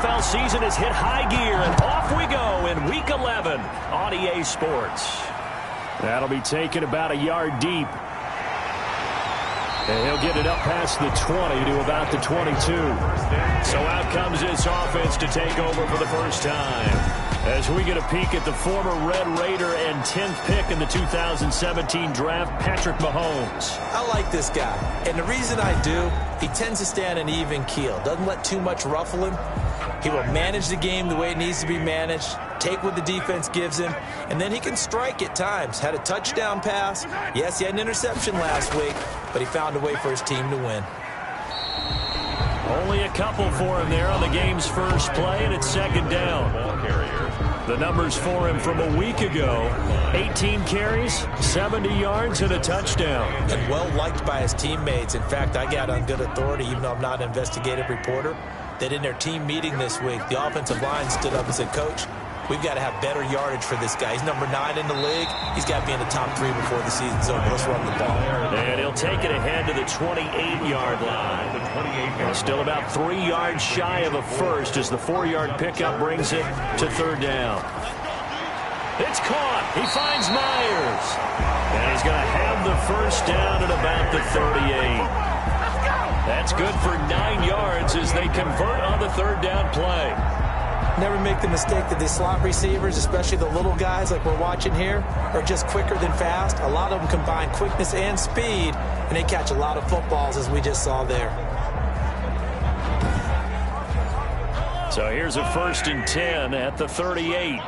NFL season has hit high gear, and off we go in Week 11 on EA Sports. That'll be taken about a yard deep. And he'll get it up past the 20 to about the 22. So out comes this offense to take over for the first time. As we get a peek at the former Red Raider and 10th pick in the 2017 draft, Patrick Mahomes. I like this guy, and the reason I do, he tends to stay on an even keel. Doesn't let too much ruffle him. He will manage the game the way it needs to be managed, take what the defense gives him, and then he can strike at times. Had a touchdown pass. Yes, he had an interception last week, but he found a way for his team to win. Only a couple for him there on the game's first play, and it's second down. The numbers for him from a week ago: 18 carries, 70 yards, and a touchdown. And well-liked by his teammates. In fact, I got on good authority, even though I'm not an investigative reporter, that in their team meeting this week, the offensive line stood up and said, "Coach, we've got to have better yardage for this guy. He's number 9 in the league. He's got to be in the top 3 before the season's over. Let's run the ball." And he'll take it ahead to the 28-yard line. Still about 3 yards shy of a first as the 4-yard pickup brings it to third down. It's caught. He finds Myers. And he's going to have the first down at about the 38. That's good for 9 yards as they convert on the third down play. Never make the mistake that the slot receivers, especially the little guys like we're watching here, are just quicker than fast. A lot of them combine quickness and speed, and they catch a lot of footballs, as we just saw there. So here's a 1st and 10 at the 38.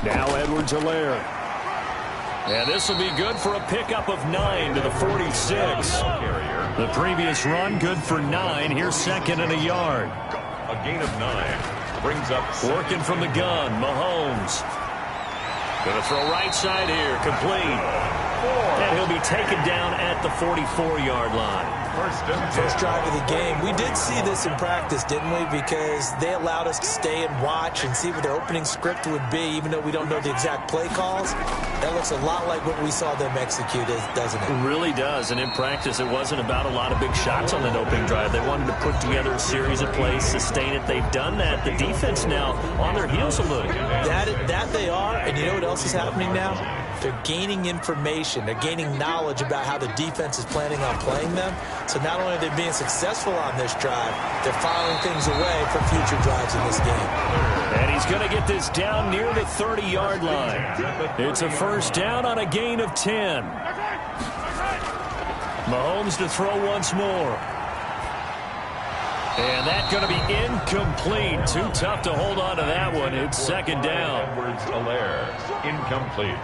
Now Edwards-Helaire. And this will be good for a pickup of 9 to the 46. The previous run good for 9. Here's second and a yard. A gain of 9 brings up working from the gun. Mahomes going to throw right side here, complete, and he'll be taken down at the 44-yard line. First drive of the game. We did see this in practice, didn't we? Because they allowed us to stay and watch and see what their opening script would be, even though we don't know the exact play calls. That looks a lot like what we saw them execute, doesn't it? It really does. And in practice, it wasn't about a lot of big shots on that opening drive. They wanted to put together a series of plays, sustain it. They've done that. The defense now on their heels a little. That they are. And you know what else is happening now? They're gaining information. They're gaining knowledge about how the defense is planning on playing them. So not only are they being successful on this drive, they're filing things away for future drives in this game. And he's going to get this down near the 30-yard line. It's a first down on a gain of 10. Mahomes to throw once more. And that's going to be incomplete. Too tough to hold on to that one. It's second down. Edwards-Helaire, incomplete.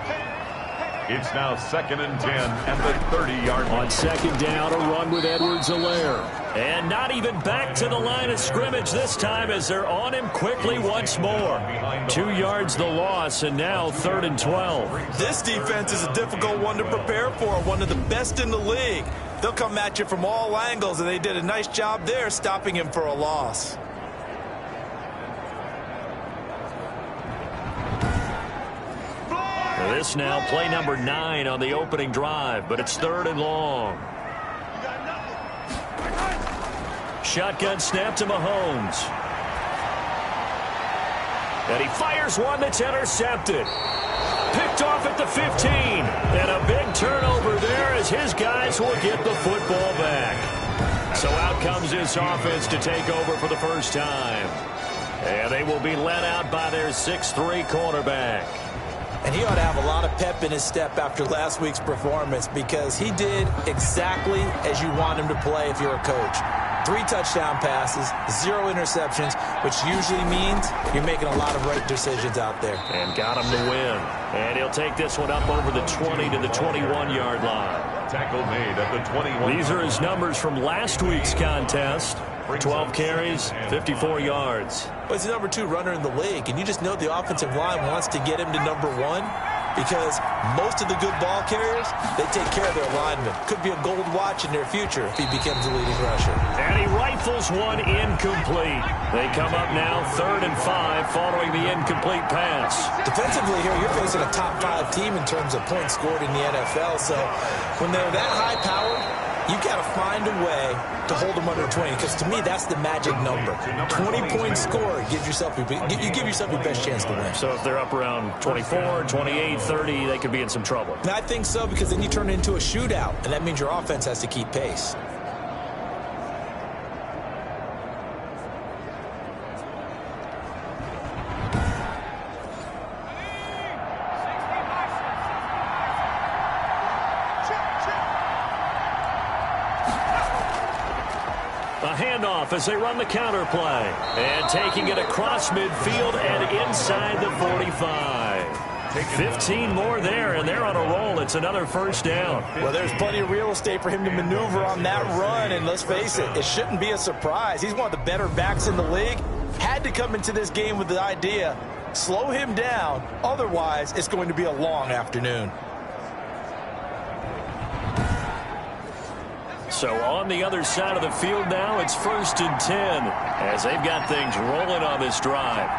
It's now 2nd and 10 at the 30-yard line. On second down, a run with Edwards-Helaire. And not even back to the line of scrimmage this time as they're on him quickly once more. 2 yards the loss, and now 3rd and 12. This defense is a difficult one to prepare for, one of the best in the league. They'll come at you from all angles, and they did a nice job there stopping him for a loss. This now play number 9 on the opening drive, but it's 3rd and long. Shotgun snap to Mahomes. And he fires one that's intercepted. Picked off at the 15. And a big turnover there as his guys will get the football back. So out comes this offense to take over for the first time. And they will be led out by their 6'3" cornerback. And he ought to have a lot of pep in his step after last week's performance because he did exactly as you want him to play if you're a coach. 3 touchdown passes, 0 interceptions, which usually means you're making a lot of right decisions out there. And got him to win. And he'll take this one up over the 20 to the 21-yard line. Tackle made at the 21. These are his numbers from last week's contest. 12 carries, 54 yards. Well, he's the number 2 runner in the league, and you just know the offensive line wants to get him to number 1 because most of the good ball carriers, they take care of their linemen. Could be a gold watch in their future if he becomes a leading rusher. And he rifles one incomplete. They come up now 3rd and 5 following the incomplete pass. Defensively here, you're facing a top 5 team in terms of points scored in the NFL, so when they're that high-powered, You've got to find a way to hold them under 20, because to me, that's the magic number. 20-point score gives yourself you give yourself your best chance to win. So if they're up around 24, 28, 30, they could be in some trouble. And I think so, because then you turn it into a shootout, and that means your offense has to keep pace. A handoff as they run the counter play. And taking it across midfield and inside the 45. 15 more there, and they're on a roll. It's another first down. Well, there's plenty of real estate for him to maneuver on that run, and let's face it, it shouldn't be a surprise. He's one of the better backs in the league. Had to come into this game with the idea, slow him down, otherwise it's going to be a long afternoon. So on the other side of the field now, it's 1st and 10 as they've got things rolling on this drive.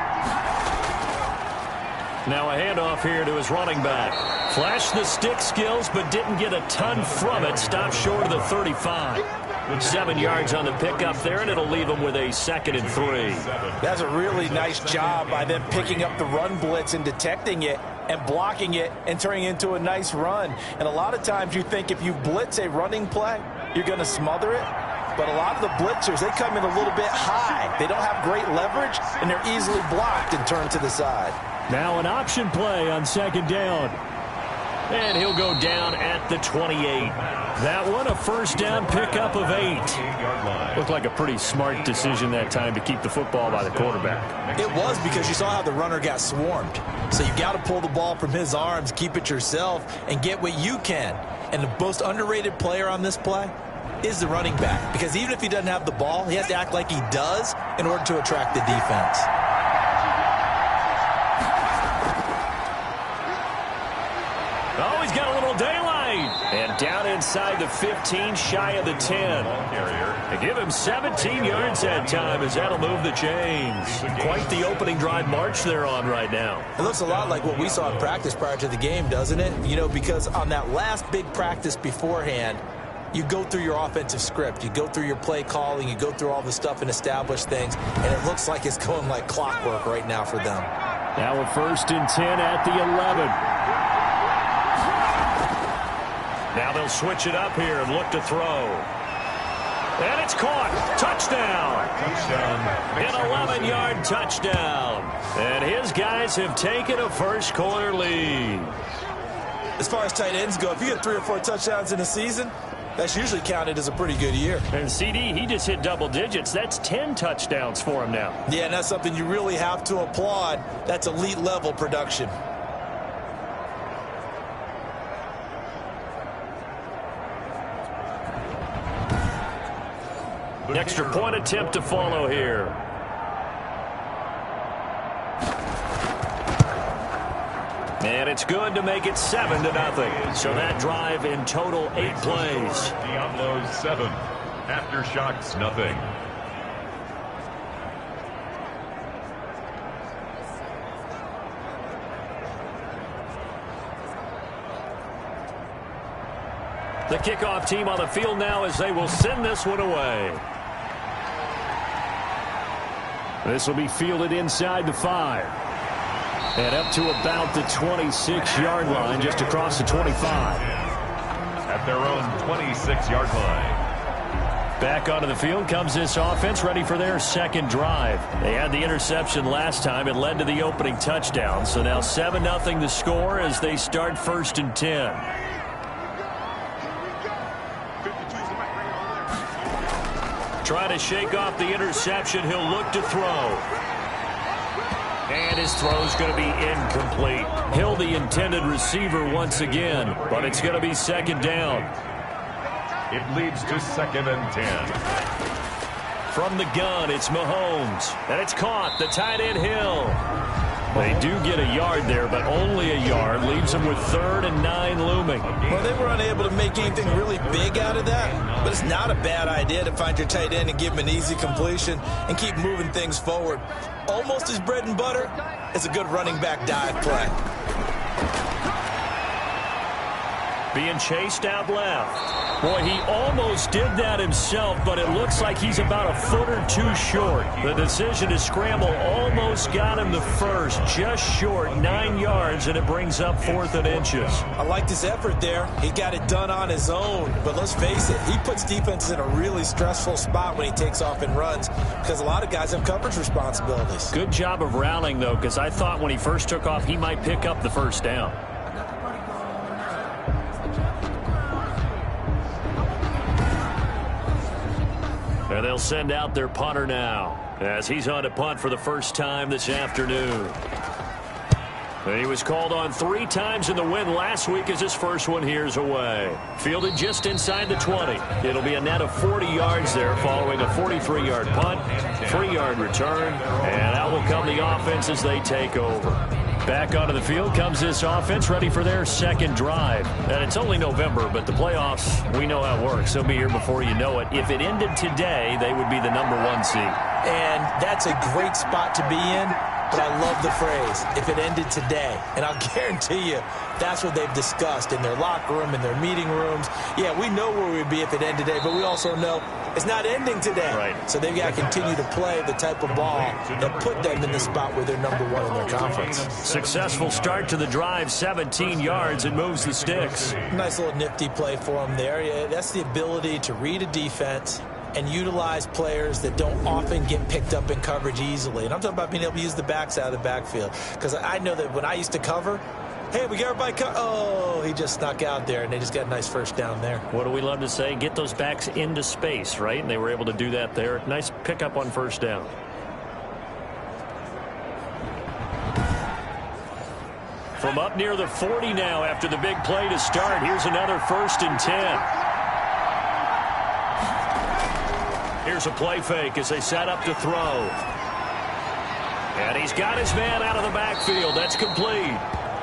Now a handoff here to his running back. Flashed the stick skills, but didn't get a ton from it. Stopped short of the 35. 7 yards on the pickup there, and it'll leave him with a 2nd and 3. That's a really nice job by them picking up the run blitz and detecting it and blocking it and turning it into a nice run. And a lot of times you think if you blitz a running play, you're going to smother it. But a lot of the blitzers, they come in a little bit high. They don't have great leverage, and they're easily blocked and turned to the side. Now an option play on 2nd down. And he'll go down at the 28. That one a first down pickup of 8. Looked like a pretty smart decision that time to keep the football by the quarterback. It was, because you saw how the runner got swarmed. So you got to pull the ball from his arms, keep it yourself, and get what you can. And the most underrated player on this play is the running back, because even if he doesn't have the ball, he has to act like he does in order to attract the defense. Oh, he's got a little daylight. And down inside the 15, shy of the 10. They give him 17 yards that time, as that'll move the chains. Quite the opening drive march they're on right now. It looks a lot like what we saw in practice prior to the game, doesn't it? You know, because on that last big practice beforehand, you go through your offensive script, you go through your play calling, you go through all the stuff and establish things, and it looks like it's going like clockwork right now for them. Now a 1st and 10 at the 11. Now they'll switch it up here and look to throw. And it's caught. Touchdown. An 11-yard touchdown. And his guys have taken a first-quarter lead. As far as tight ends go, if you get 3 or 4 touchdowns in a season, that's usually counted as a pretty good year. And CD, he just hit double digits. That's 10 touchdowns for him now. Yeah, and that's something you really have to applaud. That's elite-level production. An extra point attempt to follow here. And it's good to make it 7-0. So that drive in total 8 plays. Diablos 7. Aftershocks nothing. The kickoff team on the field now as they will send this one away. This will be fielded inside the 5. And up to about the 26-yard line, just across the 25. At their own 26-yard line. Back onto the field comes this offense, ready for their 2nd drive. They had the interception last time. It led to the opening touchdown. So now 7-0 the score as they start 1st and 10. Trying to shake off the interception. He'll look to throw. And his throw's going to be incomplete. Hill, the intended receiver once again, but it's going to be 2nd down. It leads to 2nd and 10. From the gun, it's Mahomes. And it's caught. The tight end, Hill. They do get a yard there, but only a yard. Leaves them with 3rd and 9 looming. Well, they were unable to make anything really big out of that, but it's not a bad idea to find your tight end and give him an easy completion and keep moving things forward. Almost his bread and butter is a good running back dive play. Being chased out left. Boy, he almost did that himself, but it looks like he's about a foot or two short. The decision to scramble almost got him the first, just short, 9 yards, and it brings up 4th and inches. I liked his effort there. He got it done on his own, but let's face it, he puts defenses in a really stressful spot when he takes off and runs because a lot of guys have coverage responsibilities. Good job of rallying, though, because I thought when he first took off, he might pick up the first down. And they'll send out their punter now as he's on to punt for the first time this afternoon. And he was called on 3 times in the win last week as his first one here's away. Fielded just inside the 20. It'll be a net of 40 yards there following a 43-yard punt, 3-yard return, and out will come the offense as they take over. Back onto the field comes this offense, ready for their second drive. And it's only November, but the playoffs, we know how it works. They'll be here before you know it. If it ended today, they would be the #1 seed. And that's a great spot to be in, but I love the phrase, if it ended today. And I'll guarantee you, that's what they've discussed in their locker room, in their meeting rooms. Yeah, we know where we'd be if it ended today, but we also know it's not ending today. Right. So they've got to continue to play the type of ball that put them in the spot where they're #1 in their conference. Successful start to the drive, 17 yards, and moves the sticks. Nice little nifty play for them there. Yeah, that's the ability to read a defense and utilize players that don't often get picked up in coverage easily. And I'm talking about being able to use the backs out of the backfield. Because I know that when I used to cover, hey, we got everybody oh, he just snuck out there, and they just got a nice first down there. What do we love to say? Get those backs into space, right? And they were able to do that there. Nice pickup on first down. From up near the 40 now after the big play to start. Here's another 1st and 10. Here's a play fake as they set up to throw. And he's got his man out of the backfield. That's complete.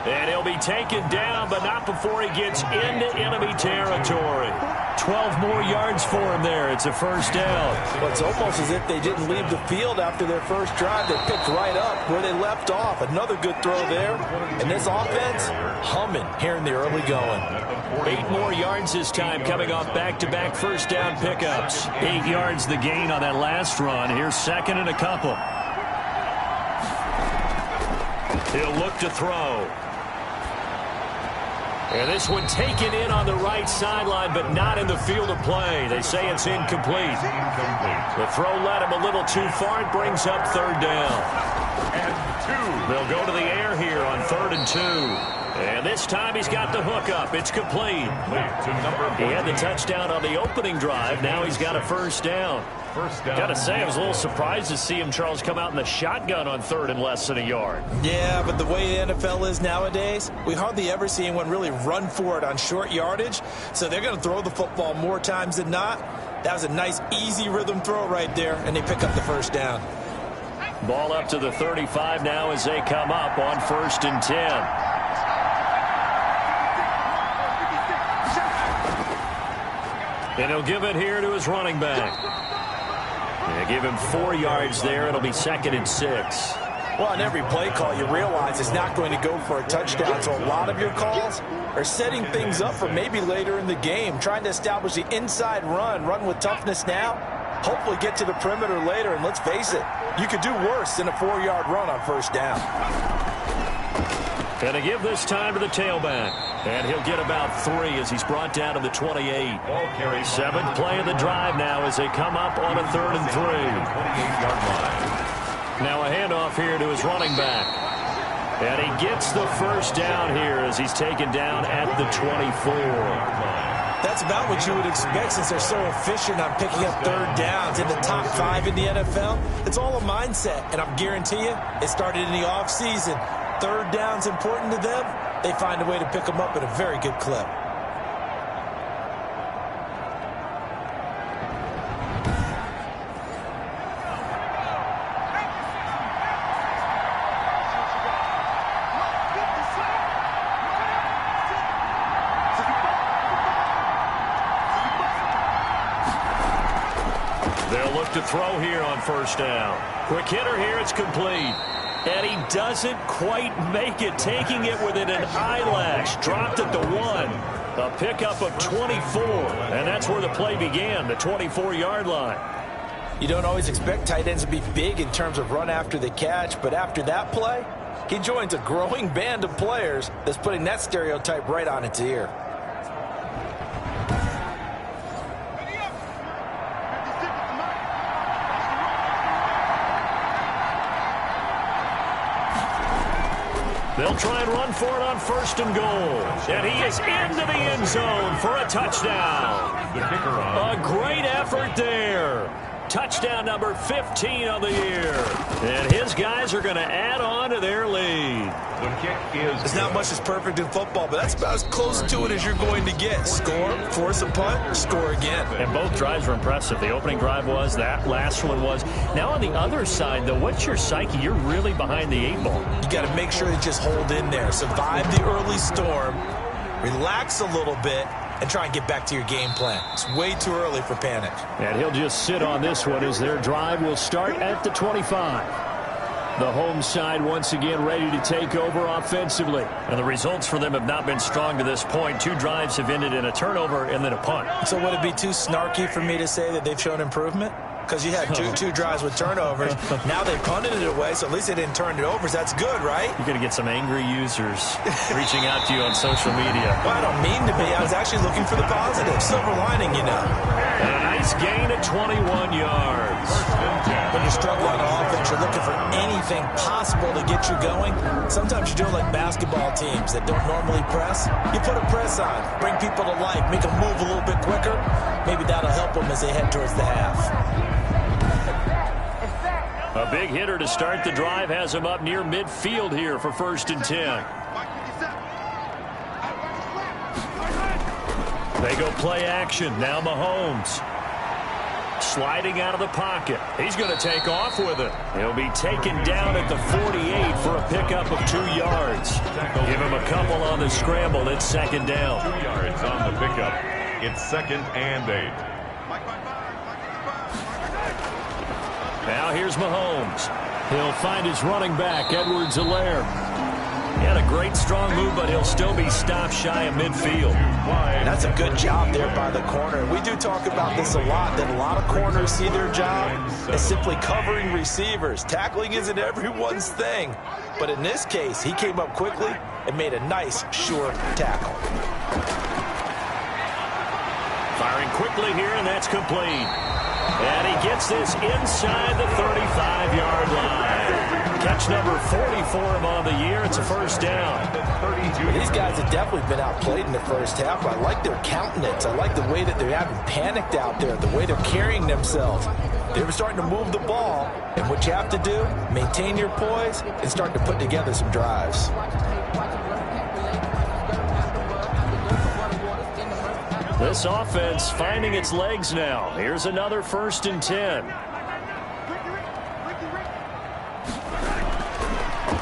And he'll be taken down, but not before he gets into enemy territory. 12 more yards for him there. It's a first down. Well, it's almost as if they didn't leave the field after their first drive. They picked right up where they left off. Another good throw there. And this offense, humming here in the early going. 8 more yards this time coming off back-to-back first down pickups. 8 yards the gain on that last run. Here's 2nd and a couple. He'll look to throw. And this one taken in on the right sideline, but not in the field of play. They say it's incomplete. The throw led him a little too far. It brings up 3rd down. And 2. They'll go to the air here on 3rd and 2. And this time he's got the hook up. It's complete. He had the touchdown on the opening drive. Now he's got a first down. Got to say, I was a little surprised to see him, Charles, come out in the shotgun on 3rd and less than a yard. Yeah, but the way the NFL is nowadays, we hardly ever see anyone really run for it on short yardage. So they're going to throw the football more times than not. That was a nice, easy rhythm throw right there, and they pick up the first down. Ball up to the 35 now as they come up on 1st and 10. And he'll give it here to his running back. They give him 4 yards there. It'll be 2nd and 6. Well, on every play call, you realize it's not going to go for a touchdown. So a lot of your calls are setting things up for maybe later in the game, trying to establish the inside run with toughness now, hopefully get to the perimeter later. And let's face it, you could do worse than a 4-yard run on first down. And to give this time to the tailback. And he'll get about 3 as he's brought down to the 28. 7th play of the drive now as they come up on a 3rd and 3. Now a handoff here to his running back. And he gets the first down here as he's taken down at the 24. That's about what you would expect since they're so efficient on picking up 3rd downs in the top 5 in the NFL. It's all a mindset, and I guarantee you it started in the offseason. 3rd down's important to them. They find a way to pick them up at a very good clip. They'll look to throw here on first down. Quick hitter here, it's complete. And he doesn't quite make it, taking it within an eyelash. Dropped at the 1. A pickup of 24, and that's where the play began, the 24-yard line. You don't always expect tight ends to be big in terms of run after the catch, but after that play, he joins a growing band of players that's putting that stereotype right on its ear. They'll try and run for it on 1st and goal. And he is into the end zone for a touchdown. A great effort there. Touchdown number 15 on the year. And his guys are going to add on to their lead. The kick is... It's not much that's perfect in football, but that's about as close to it as you're going to get. Score, force a punt, score again. And both drives were impressive. The opening drive was, that last one was. Now on the other side, though, what's your psyche? You're really behind the 8 ball. You got to make sure you just hold in there. Survive the early storm, relax a little bit, and try and get back to your game plan. It's way too early for panic. And he'll just sit on this one as their drive will start at the 25. The home side once again ready to take over offensively. And the results for them have not been strong to this point. 2 drives have ended in a turnover and then a punt. So would it be too snarky for me to say that they've shown improvement? Because you had two drives with turnovers. Now they punted it away, so at least they didn't turn it over. So that's good, right? You're going to get some angry users reaching out to you on social media. Well, I don't mean to be. I was actually looking for the positive. Silver lining, you know. And a nice gain of 21 yards. When you're struggling on offense, you're looking for anything possible to get you going. Sometimes you're doing like basketball teams that don't normally press. You put a press on, bring people to life, make them move a little bit quicker. Maybe that'll help them as they head towards the half. A big hitter to start the drive has him up near midfield here for 1st and 10. They go play action. Now Mahomes. Sliding out of the pocket. He's going to take off with it. He'll be taken down at the 48 for a pickup of 2 yards. Give him a couple on the scramble. It's 2nd down. 2 yards on the pickup. It's 2nd and 8. Now here's Mahomes. He'll find his running back, Edwards-Helaire. He had a great strong move, but he'll still be stopped shy of midfield. That's a good job there by the corner. We do talk about this a lot, that a lot of corners see their job as simply covering receivers. Tackling isn't everyone's thing. But in this case, he came up quickly and made a nice, sure tackle. Firing quickly here, and that's complete. And he gets this inside the 35-yard line. Catch number 40 for him on the year. It's a 1st down. These guys have definitely been outplayed in the first half. I like their countenance. I like the way that they haven't panicked out there, the way they're carrying themselves. They're starting to move the ball, and what you have to do, maintain your poise and start to put together some drives. This offense finding its legs now. Here's another 1st and 10.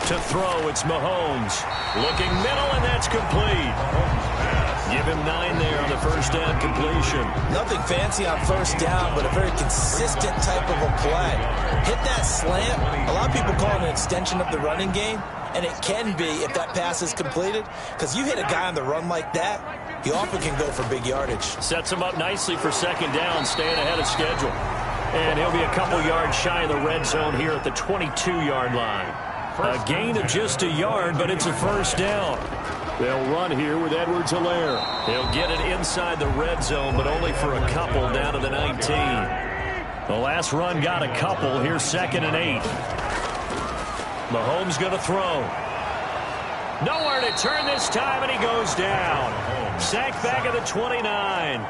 To throw, it's Mahomes. Looking middle, and that's complete. Give him 9 there on the 1st down completion. Nothing fancy on 1st down, but a very consistent type of a play. Hit that slant. A lot of people call it an extension of the running game, and it can be if that pass is completed, because you hit a guy on the run like that, he often can go for big yardage. Sets him up nicely for 2nd down, staying ahead of schedule. And he'll be a couple yards shy of the red zone here at the 22-yard line. A gain of just a yard, but it's a 1st down. They'll run here with Edwards-Helaire. They'll get it inside the red zone, but only for a couple down to the 19. The last run got a couple. Here's 2nd and 8. Mahomes going to throw. Nowhere to turn this time, and he goes down. Sacked back at the 29.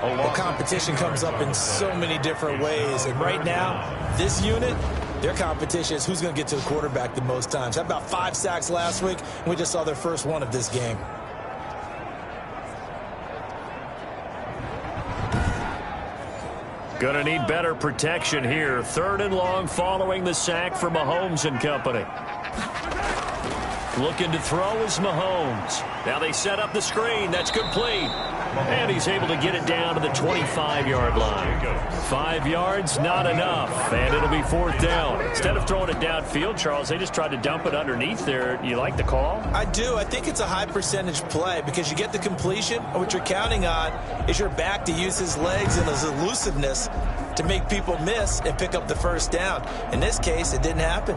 Well, competition comes up in so many different ways, and right now, this unit, their competition is who's going to get to the quarterback the most times. Had about 5 sacks last week, and we just saw their first one of this game. Going to need better protection here. 3rd and long following the sack for Mahomes and company. Looking to throw is Mahomes. Now they set up the screen. That's complete. And he's able to get it down to the 25-yard line. 5 yards, not enough. And it'll be 4th down. Instead of throwing it downfield, Charles, they just tried to dump it underneath there. You like the call? I do. I think it's a high percentage play because you get the completion, and what you're counting on is your back to use his legs and his elusiveness to make people miss and pick up the 1st down. In this case, it didn't happen.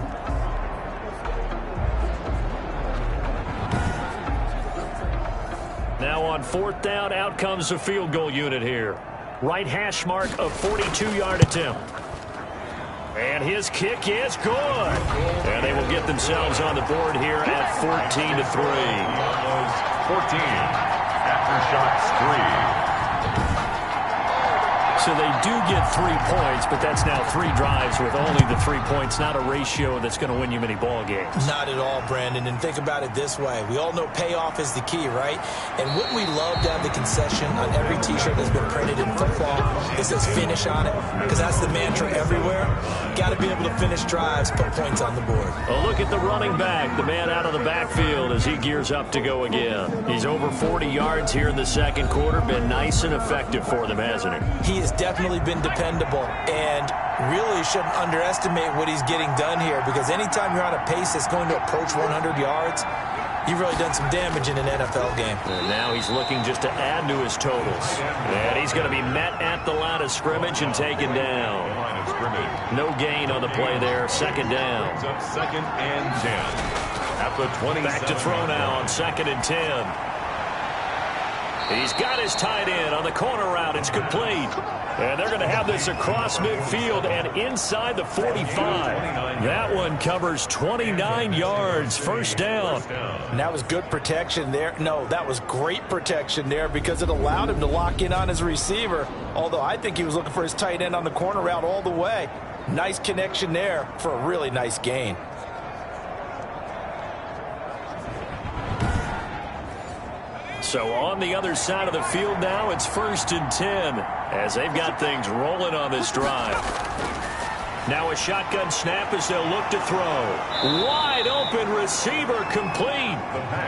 Now on 4th down, out comes the field goal unit here. Right hash mark of 42-yard attempt. And his kick is good. And they will get themselves on the board here at 14-3. 14. After shots 3. So they do get 3 points, but that's now 3 drives with only the 3 points, not a ratio that's going to win you many ball games. Not at all, Brandon. And think about it this way. We all know payoff is the key, right? And wouldn't we love to have the concession on every T-shirt that's been printed in football that says finish on it? Because that's the mantra everywhere. Got to be able to finish drives, put points on the board. Oh, look at the running back, the man out of the backfield as he gears up to go again. He's over 40 yards here in the 2nd quarter. Been nice and effective for them, hasn't he? He has definitely been dependable, and really shouldn't underestimate what he's getting done here, because anytime you're on a pace that's going to approach 100 yards, you've really done some damage in an NFL game. And now he's looking just to add to his totals. And he's going to be met at the line of scrimmage and taken down. No gain on the play there. 2nd down. 2nd and 10. At the 20. Back to throw now on 2nd and 10. He's got his tight end on the corner route. It's complete. And they're going to have this across midfield and inside the 45. That one covers 29 yards. 1st down. And that was good protection there. No, that was great protection there because it allowed him to lock in on his receiver. Although I think he was looking for his tight end on the corner route all the way. Nice connection there for a really nice gain. So on the other side of the field now, it's 1st and 10 as they've got things rolling on this drive. Now a shotgun snap as they'll look to throw. Wide open receiver complete.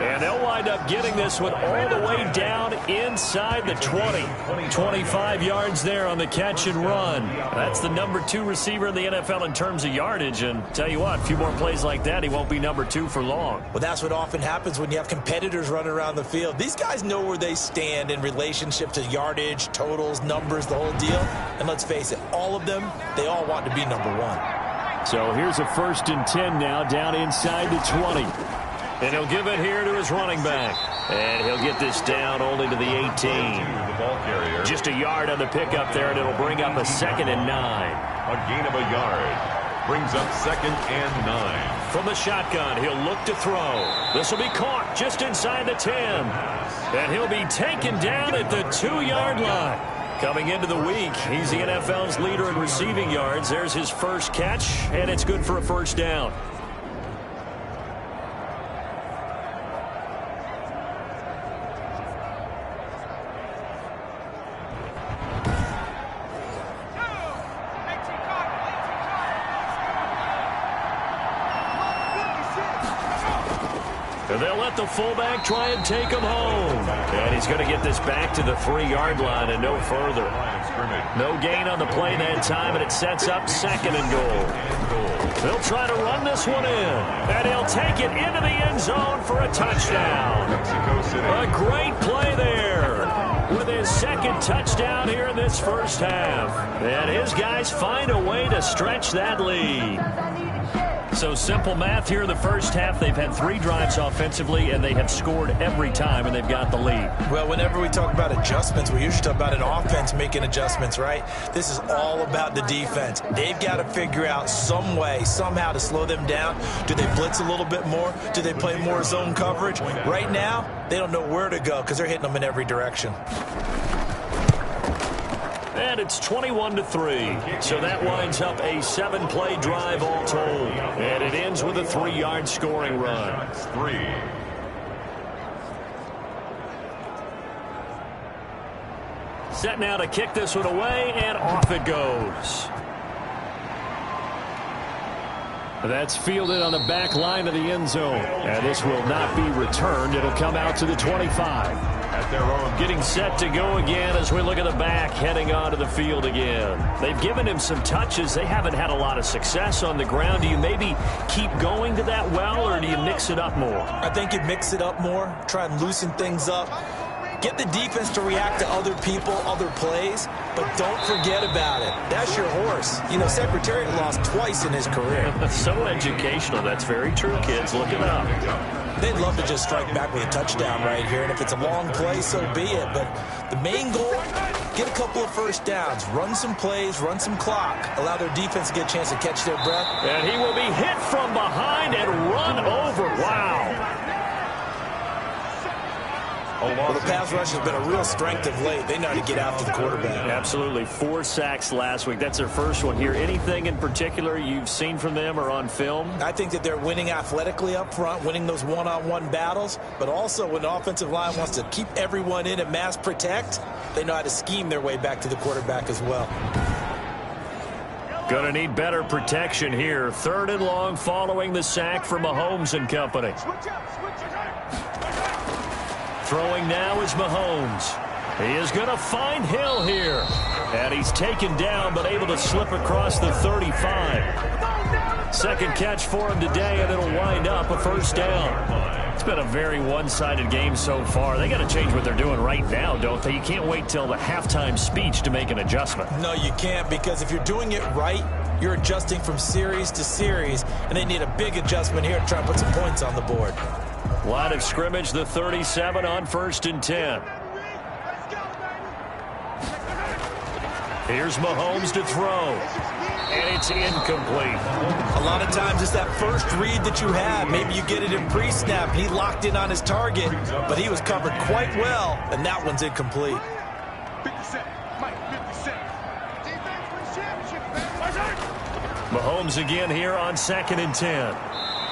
And they'll wind up getting this one all the way down inside the 20. 25 yards there on the catch and run. That's the number 2 receiver in the NFL in terms of yardage. And tell you what, a few more plays like that, he won't be number 2 for long. Well, that's what often happens when you have competitors running around the field. These guys know where they stand in relationship to yardage, totals, numbers, the whole deal. And let's face it, all of them, they all want to be number 1. So here's a 1st and 10 now down inside the 20. And he'll give it here to his running back. And he'll get this down only to the 18. Just a yard on the pickup there, and it'll bring up a 2nd and 9. A gain of a yard. Brings up 2nd and 9. From the shotgun, he'll look to throw. This will be caught just inside the 10. And he'll be taken down at the 2-yard line. Coming into the week, he's the NFL's leader in receiving yards. There's his first catch, and it's good for a 1st down. They'll let the fullback try and take him home. And he's going to get this back to the 3-yard line and no further. No gain on the play that time, and it sets up 2nd and goal. They'll try to run this one in. And he'll take it into the end zone for a touchdown. A great play there with his 2nd touchdown here in this 1st half. And his guys find a way to stretch that lead. So simple math here in the 1st half. They've had 3 drives offensively, and they have scored every time, and they've got the lead. Well, whenever we talk about adjustments, we usually talk about an offense making adjustments, right? This is all about the defense. They've got to figure out some way, somehow to slow them down. Do they blitz a little bit more? Do they play more zone coverage? Right now, they don't know where to go because they're hitting them in every direction. And it's 21-3. So that winds up a 7-play drive all told. And it ends with a 3-yard scoring run. 3. Set now to kick this one away, and off it goes. That's fielded on the back line of the end zone. And this will not be returned. It'll come out to the 25. At at their own. Getting set to go again as we look at the back, heading onto the field again. They've given him some touches. They haven't had a lot of success on the ground. Do you maybe keep going to that well, or do you mix it up more? I think you mix it up more, try and loosen things up. Get the defense to react to other people, other plays, but don't forget about it. That's your horse. You know, Secretariat lost twice in his career. So educational. That's very true, kids. Look it up. They'd love to just strike back with a touchdown right here, and if it's a long play, so be it. But the main goal, get a couple of first downs, run some plays, run some clock, allow their defense to get a chance to catch their breath. And he will be hit from behind and run over. Wow. Well, the pass rush has been a real strength of late. They know how to get after the quarterback. Absolutely. 4 sacks last week. That's their first one here. Anything in particular you've seen from them or on film? I think that they're winning athletically up front, winning those one-on-one battles, but also when the offensive line wants to keep everyone in and mass protect, they know how to scheme their way back to the quarterback as well. Going to need better protection here. 3rd and long following the sack from Mahomes and company. Throwing now is Mahomes. He is going to find Hill here. And he's taken down, but able to slip across the 35. Second catch for him today, and it'll wind up a first down. It's been a very one-sided game so far. They got to change what they're doing right now, don't they? You can't wait till the halftime speech to make an adjustment. No, you can't, because if you're doing it right, you're adjusting from series to series, and they need a big adjustment here to try and put some points on the board. Line of scrimmage, the 37 on 1st and 10. Here's Mahomes to throw. And it's incomplete. A lot of times it's that first read that you have. Maybe you get it in pre-snap. He locked in on his target, but he was covered quite well, and that one's incomplete. Mahomes again here on 2nd and 10.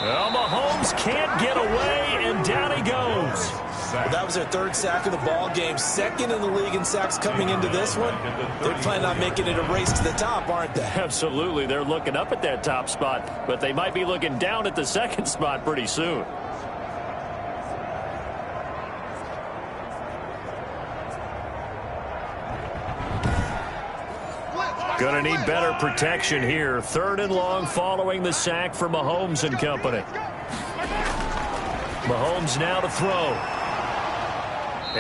Well, Mahomes can't get away, and down he goes. Well, that was their 3rd sack of the ball game. 2nd in the league in sacks coming into this one. They're planning on making it a race to the top, aren't they? Absolutely. They're looking up at that top spot, but they might be looking down at the 2nd spot pretty soon. Going to need better protection here. 3rd and long following the sack for Mahomes and company. Mahomes now to throw.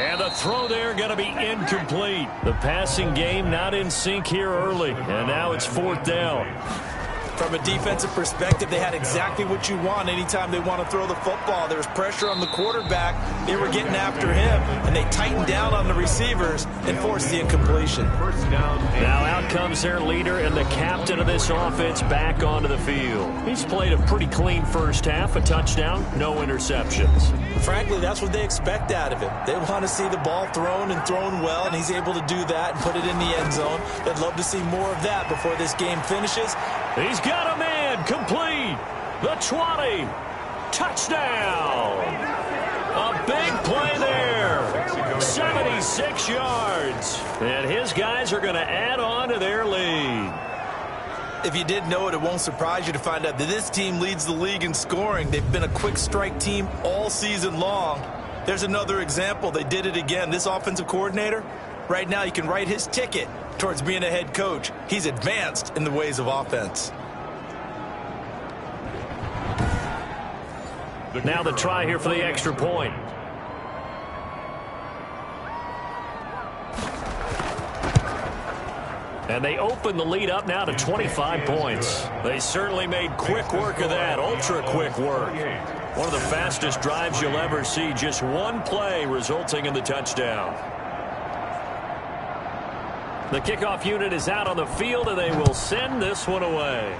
And the throw there going to be incomplete. The passing game not in sync here early. And now it's 4th down. From a defensive perspective, they had exactly what you want anytime they want to throw the football. There was pressure on the quarterback. They were getting after him, and they tightened down on the receivers and forced the incompletion. Now out comes their leader and the captain of this offense back onto the field. He's played a pretty clean first half, a touchdown, no interceptions. Frankly, that's what they expect out of him. They want to see the ball thrown and thrown well, and he's able to do that and put it in the end zone. They'd love to see more of that before this game finishes. He's got a man complete. The 20. Touchdown. A big play there. 76 yards. And his guys are going to add on to their lead. If you didn't know it, it won't surprise you to find out that this team leads the league in scoring. They've been a quick strike team all season long. There's another example. They did it again. This offensive coordinator, right now you can write his ticket towards being a head coach. He's advanced in the ways of offense. Now the try here for the extra point. And they open the lead up now to 25 points. They certainly made quick work of that, ultra quick work. One of the fastest drives you'll ever see, just one play resulting in the touchdown. The kickoff unit is out on the field, and they will send this one away.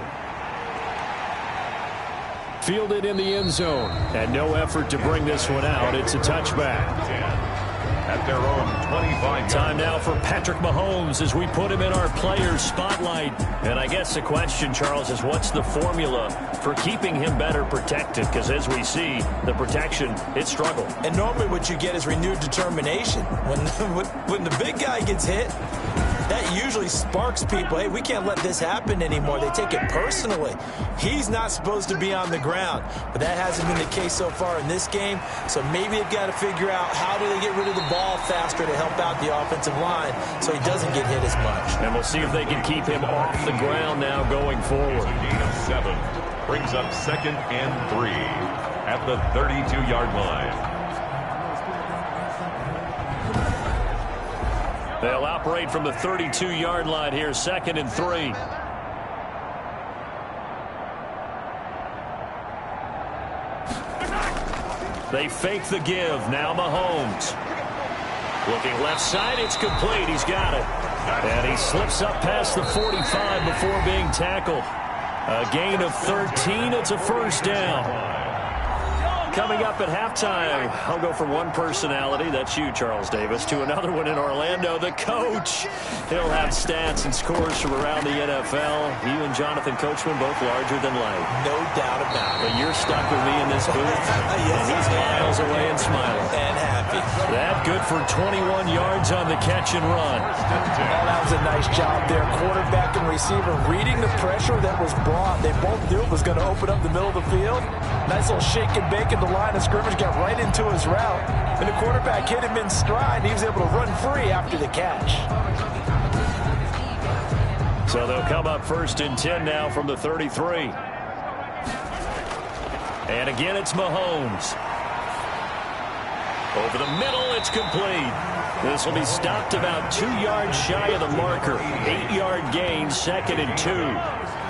Fielded in the end zone, and no effort to bring this one out. It's a touchback. At their own 25. Time now for Patrick Mahomes as we put him in our players' spotlight. And I guess the question, Charles, is what's the formula for keeping him better protected? Because as we see, the protection, it struggled. And normally what you get is renewed determination. When the big guy gets hit, that usually sparks people. Hey, we can't let this happen anymore. They take it personally. He's not supposed to be on the ground, but that hasn't been the case so far in this game. So maybe they've got to figure out how do they get rid of the ball faster to help out the offensive line so he doesn't get hit as much. And we'll see if they can keep him off the ground now going forward. Gain of 7 brings up 2nd and 3 at the 32-yard line. They'll operate from the 32-yard line here, 2nd and 3. They fake the give. Now Mahomes. Looking left side, it's complete. He's got it. And he slips up past the 45 before being tackled. A gain of 13. It's a first down. Coming up at halftime, I'll go from one personality, that's you, Charles Davis, to another one in Orlando, the coach. He'll have stats and scores from around the NFL. You and Jonathan Coachman both larger than life. No doubt about it. But you're stuck with me in this booth, yes, and he's miles away and smiling. And happy. That good for 21 yards on the catch and run. Oh, that was a nice job there. Quarterback and receiver reading the pressure that was brought. They both knew it was going to open up the middle of the field. Nice little shake and bake at the line of scrimmage, got right into his route. And the quarterback hit him in stride. He was able to run free after the catch. So they'll come up 1st and 10 now from the 33. And again, it's Mahomes. Over the middle, it's complete. This will be stopped about 2 yards shy of the marker. 8-yard gain, 2nd and 2.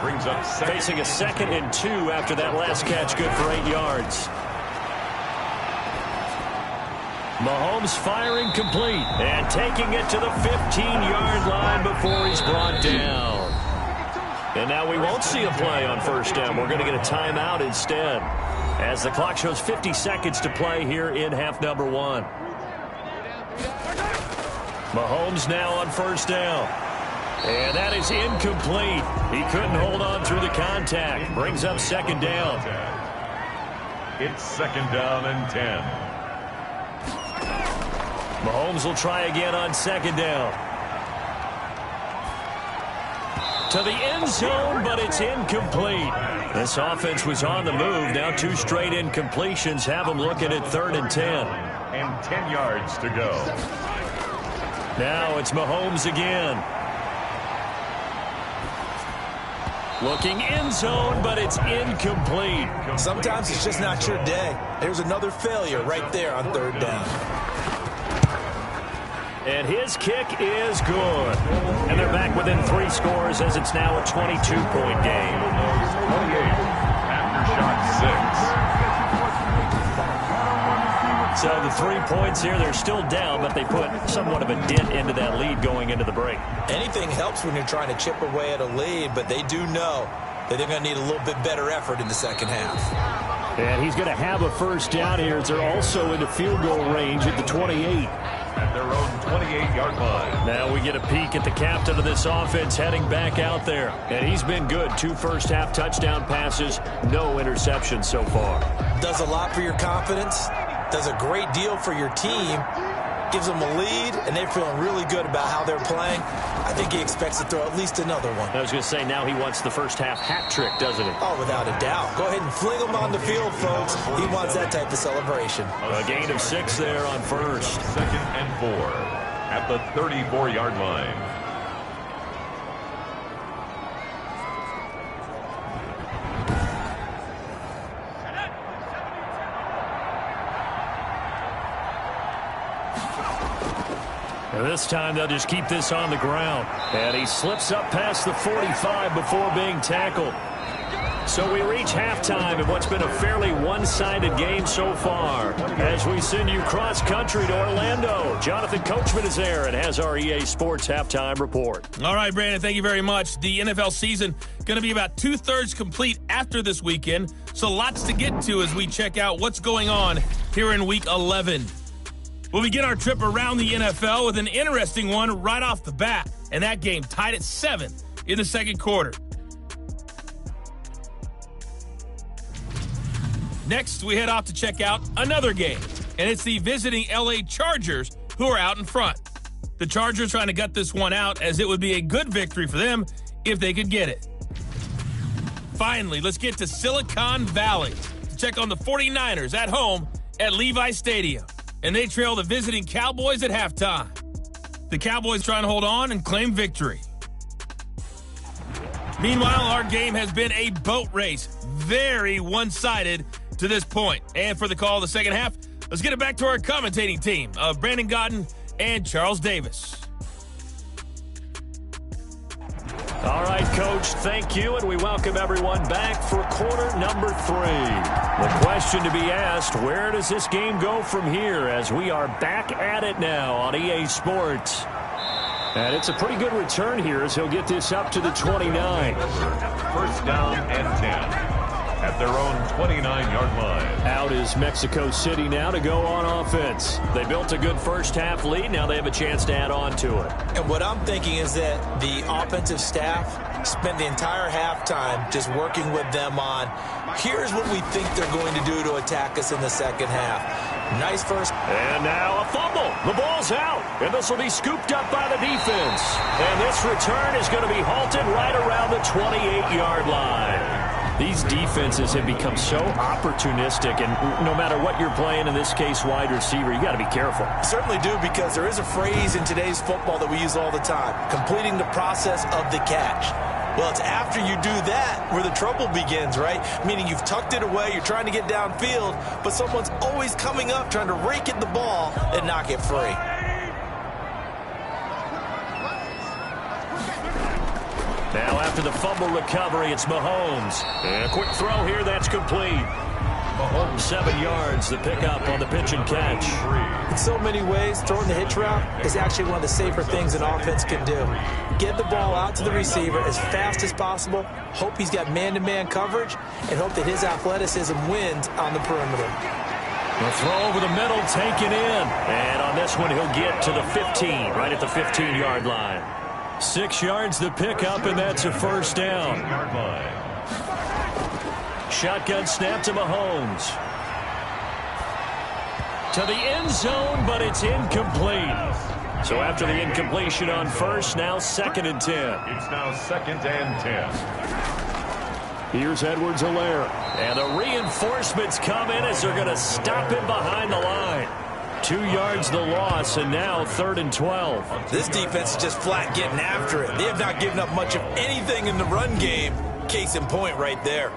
Brings up facing a 2nd and 2 after that last catch, good for 8 yards. Mahomes firing complete and taking it to the 15-yard line before he's brought down. And now we won't see a play on 1st down. We're going to get a timeout instead, as the clock shows 50 seconds to play here in half number 1. Mahomes now on 1st down. And that is incomplete. He couldn't hold on through the contact. Brings up 2nd down. It's 2nd down and 10. Mahomes will try again on 2nd down. To the end zone, but it's incomplete. This offense was on the move. Now 2 straight incompletions have them looking at 3rd and 10. And 10 yards to go. Now it's Mahomes again. Looking end zone, but it's incomplete. Sometimes it's just not your day. There's another failure right there on 3rd down. And his kick is good. And they're back within 3 scores as it's now a 22-point game. 28 after shot 6. So the 3 points here, they're still down, but they put somewhat of a dent into that lead going into the break. Anything helps when you're trying to chip away at a lead, but they do know that they're going to need a little bit better effort in the second half. And he's going to have a 1st down here as they're also into field goal range at the 28. At their own 28-yard line. Now we get a peek at the captain of this offense heading back out there. And he's been good. 2 first-half touchdown passes, no interceptions so far. Does a lot for your confidence. Does a great deal for your team. Gives them a lead, and they're feeling really good about how they're playing. I think he expects to throw at least another one. I was going to say, now he wants the first-half hat trick, doesn't he? Oh, without a doubt. Go ahead and fling him on the field, folks. He wants that type of celebration. A gain of 6 there on 1st. 2nd and 4 at the 34-yard line. And this time they'll just keep this on the ground. And he slips up past the 45 before being tackled. So we reach halftime in what's been a fairly one-sided game so far. As we send you cross-country to Orlando, Jonathan Coachman is there and has our EA Sports halftime report. All right, Brandon, thank you very much. The NFL season going to be about 2/3 complete after this weekend, so lots to get to as we check out what's going on here in Week 11. We'll begin our trip around the NFL with an interesting one right off the bat, and that game tied at 7 in the second quarter. Next, we head off to check out another game, and it's the visiting LA Chargers who are out in front. The Chargers trying to gut this one out, as it would be a good victory for them if they could get it. Finally, let's get to Silicon Valley to check on the 49ers at home at Levi Stadium. And they trail the visiting Cowboys at halftime. The Cowboys trying to hold on and claim victory. Meanwhile, our game has been a boat race. Very one-sided to this point. And for the call of the second half, let's get it back to our commentating team of Brandon Gaudin and Charles Davis. All right, Coach, thank you, and we welcome everyone back for quarter number 3. The question to be asked, where does this game go from here as we are back at it now on EA Sports? And it's a pretty good return here as he'll get this up to the 29. First down and 10 at their own 29-yard line. Out is Mexico City now to go on offense. They built a good first-half lead. Now they have a chance to add on to it. And what I'm thinking is that the offensive staff spent the entire halftime just working with them on, here's what we think they're going to do to attack us in the second half. Nice first. And now a fumble. The ball's out. And this will be scooped up by the defense. And this return is going to be halted right around the 28-yard line. These defenses have become so opportunistic, and no matter what you're playing, in this case wide receiver, you got to be careful. Certainly do, because there is a phrase in today's football that we use all the time, completing the process of the catch. Well, it's after you do that where the trouble begins, right? Meaning you've tucked it away, you're trying to get downfield, but someone's always coming up trying to rake at the ball and knock it free. Now after the fumble recovery, it's Mahomes. And a quick throw here, that's complete. Mahomes 7 yards, the pickup on the pitch and catch. In so many ways, throwing the hitch route is actually one of the safer things an offense can do. Get the ball out to the receiver as fast as possible, hope he's got man-to-man coverage, and hope that his athleticism wins on the perimeter. The throw over the middle, taken in. And on this one, he'll get to the 15, right at the 15-yard line. 6 yards the pickup, and that's a first down. Shotgun snap to Mahomes. To the end zone, but it's incomplete. So after the incompletion on first, now 2nd and 10. It's now 2nd and 10. Here's Edwards-Helaire. And the reinforcements come in as they're going to stop him behind the line. 2 yards the loss, and now 3rd and 12. This defense is just flat getting after it. They have not given up much of anything in the run game. Case in point right there.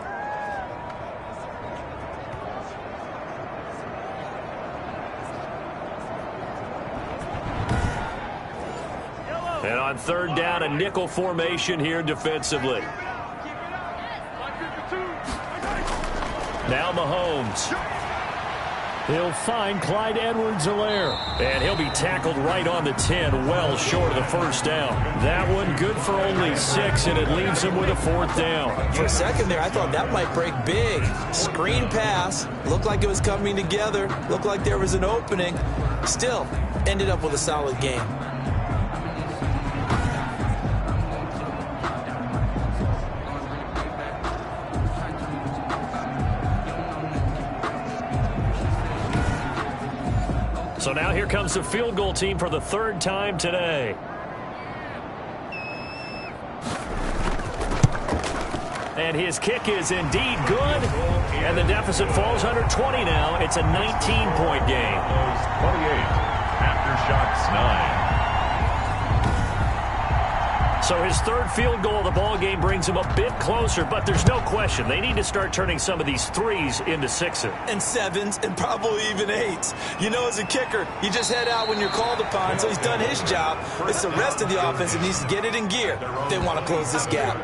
And on 3rd down, a nickel formation here defensively. Now Mahomes. He'll find Clyde Edwards-Helaire. And he'll be tackled right on the 10, well short of the first down. That one good for only 6, and it leaves him with a 4th down. For a second there, I thought that might break big. Screen pass. Looked like it was coming together. Looked like there was an opening. Still, ended up with a solid game. So now here comes the field goal team for the 3rd time today. And his kick is indeed good. And the deficit falls under 20 now. It's a 19-point game. 28. Aftershocks 9. So his 3rd field goal of the ball game brings him a bit closer, but there's no question they need to start turning some of these 3s into 6s. And 7s, and probably even 8s. You know, as a kicker, you just head out when you're called upon, so he's done his job. It's the rest of the offense that needs to get it in gear if they want to close this gap.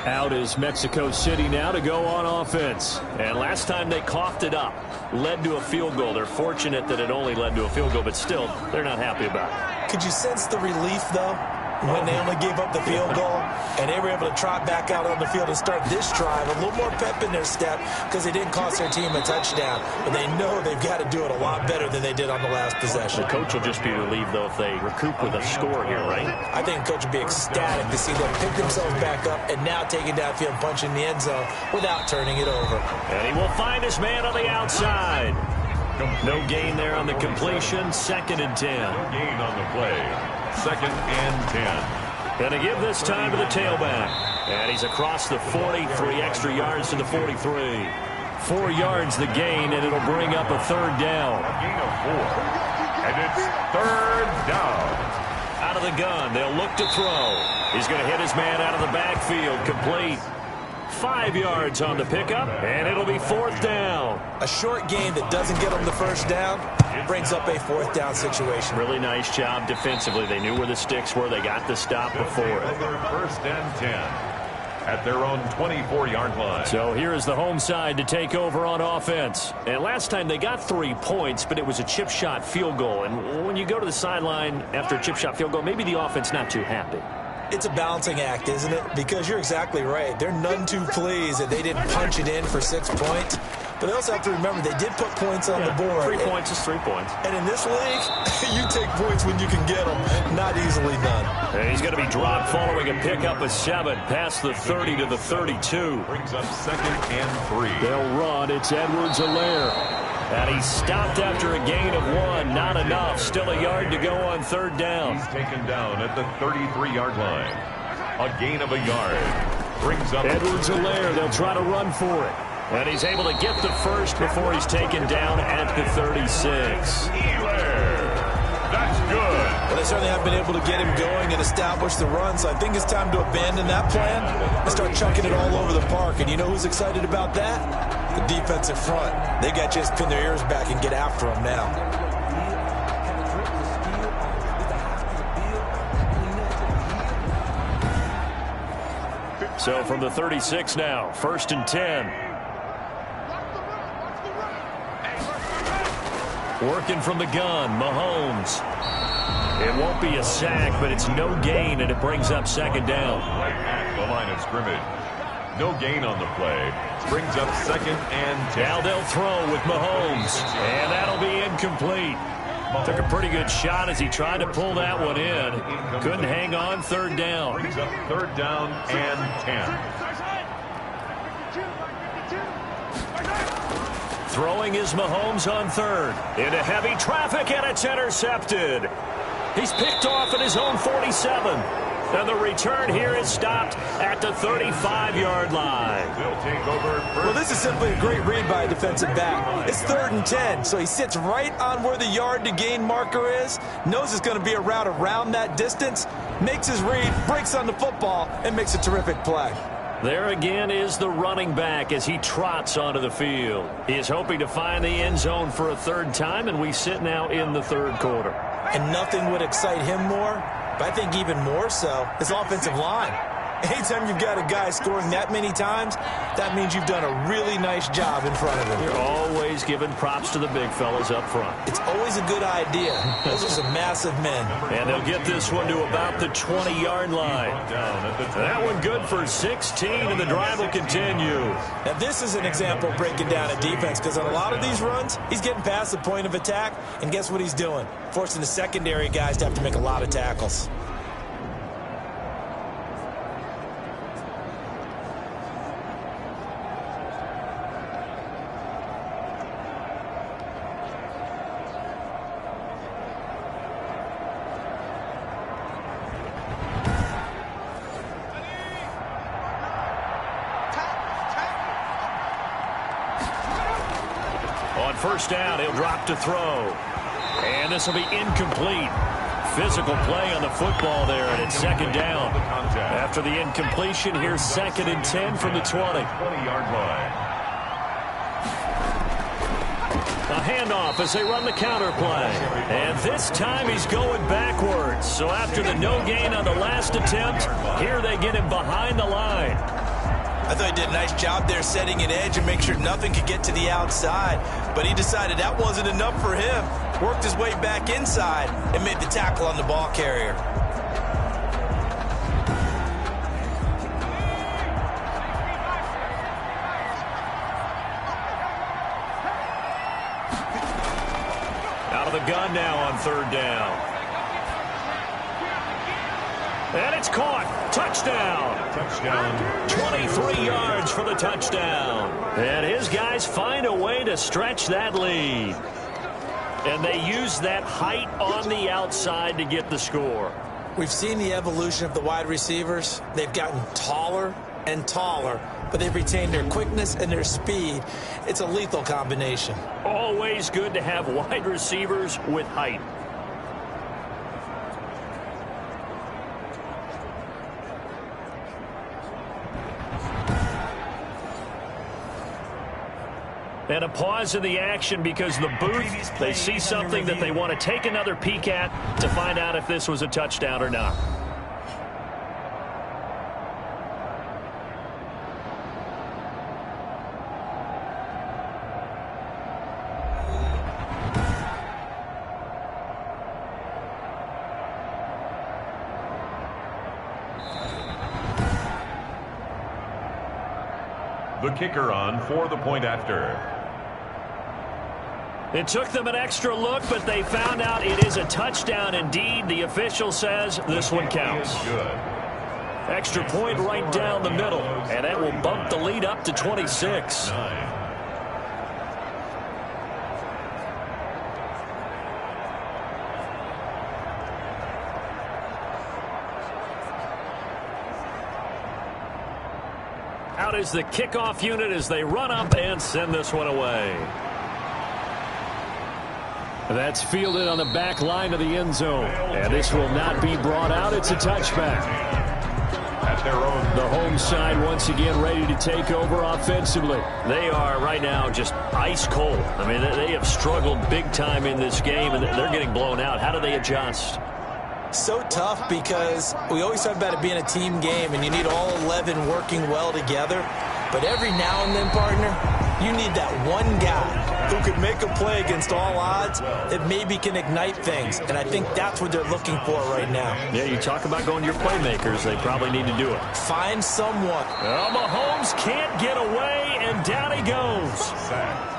Out is Mexico City now to go on offense. And last time they coughed it up, led to a field goal. They're fortunate that it only led to a field goal, but still, they're not happy about it. Could you sense the relief, though, when they only gave up the field goal and they were able to trot back out on the field and start this drive? A little more pep in their step because they didn't cost their team a touchdown. But they know they've got to do it a lot better than they did on the last possession. The coach will just be relieved, though, if they recoup with a score here, right? I think the coach would be ecstatic to see them pick themselves back up and now take it downfield and punch in the end zone without turning it over. And he will find his man on the outside. No gain there on the completion. 2nd and 10. No gain on the play. 2nd and 10. Going to give this time to the tailback. And he's across the 40, 3 extra yards to the 43. 4 yards the gain, and it'll bring up a 3rd down. A gain of 4. And it's 3rd down. Out of the gun, they'll look to throw. He's going to hit his man out of the backfield, complete. 5 yards on the pickup, and it'll be 4th down. A short gain that doesn't get them the 1st down brings up a 4th down situation. Really nice job defensively. They knew where the sticks were. They got the stop before it. Another 1st and 10 at their own 24-yard line. So here is the home side to take over on offense. And last time they got 3 points, but it was a chip shot field goal. And when you go to the sideline after a chip shot field goal, maybe the offense not too happy. It's a balancing act, isn't it? Because you're exactly right. They're none too pleased that they didn't punch it in for 6 points. But they also have to remember they did put points on the board. 3 points is 3 points. And in this league, you take points when you can get them. Not easily done. And he's going to be dropped following a pickup of 7 past the 30 to the 32. Brings up 2nd and 3. They'll run. It's Edwards-Helaire. And he's stopped after a gain of 1. Not enough. Still a yard to go on 3rd down. He's taken down at the 33-yard line. A gain of a yard. Brings up Edwards-Helaire. They'll try to run for it. And he's able to get the 1st before he's taken down at the 36. That's good. Well, they certainly have been able to get him going and establish the run, so I think it's time to abandon that plan and start chucking it all over the park. And you know who's excited about that? The defensive front. They got to just pin their ears back and get after him now. So from the 36 now, 1st and 10. Working from the gun, Mahomes. It won't be a sack, but it's no gain, and it brings up 2nd down. Right at the line of scrimmage. No gain on the play. Brings up 2nd and 10. Now they'll throw with Mahomes, and that'll be incomplete. Took a pretty good shot as he tried to pull that one in. Couldn't hang on, 3rd down. Brings up 3rd down and 10. Throwing is Mahomes on 3rd. Into heavy traffic, and it's intercepted. He's picked off at his own 47. And the return here is stopped at the 35-yard line. They'll take over first. Well, this is simply a great read by a defensive back. It's 3rd and 10, so he sits right on where the yard-to-gain marker is, knows it's going to be a route around that distance, makes his read, breaks on the football, and makes a terrific play. There again is the running back as he trots onto the field. He is hoping to find the end zone for a 3rd time, and we sit now in the 3rd quarter. And nothing would excite him more, but I think even more so, his offensive line. Anytime you've got a guy scoring that many times, that means you've done a really nice job in front of him. You're always giving props to the big fellas up front. It's always a good idea. Those are some massive men. And they'll get this one to about the 20-yard line. That one good for 16, and the drive will continue. Now, this is an example of breaking down a defense, because on a lot of these runs, he's getting past the point of attack, and guess what he's doing? Forcing the secondary guys to have to make a lot of tackles. On 1st down, he'll drop to throw. And this will be incomplete. Physical play on the football there, and it's 2nd down. After the incompletion, here's 2nd and 10 from the 20. 20-yard line. A handoff as they run the counter play. And this time he's going backwards. So after the no gain on the last attempt, here they get him behind the line. I thought he did a nice job there setting an edge and make sure nothing could get to the outside. But he decided that wasn't enough for him. Worked his way back inside and made the tackle on the ball carrier. Out of the gun now on 3rd down. And it's caught. Touchdown. Touchdown. 23 yards for the touchdown. And his guys find a way to stretch that lead. And they use that height on the outside to get the score. We've seen the evolution of the wide receivers. They've gotten taller and taller, but they've retained their quickness and their speed. It's a lethal combination. Always good to have wide receivers with height. And a pause in the action because the booth, they see something that they want to take another peek at to find out if this was a touchdown or not. The kicker on for the point after. It took them an extra look, but they found out it is a touchdown indeed. The official says this one counts. Good. Extra point right down the middle, and that will bump the lead up to 26. 9. Out is the kickoff unit as they run up and send this one away. That's fielded on the back line of the end zone. And this will not be brought out. It's a touchback. At their own. The home side once again ready to take over offensively. They are right now just ice cold. I mean, they have struggled big time in this game, and they're getting blown out. How do they adjust? So tough because we always talk about it being a team game, and you need all 11 working well together. But every now and then, partner, you need that one guy who could make a play against all odds that maybe can ignite things. And I think that's what they're looking for right now. Yeah, you talk about going to your playmakers. They probably need to do it. Find someone. Well, Mahomes can't get away, and down he goes. Sack.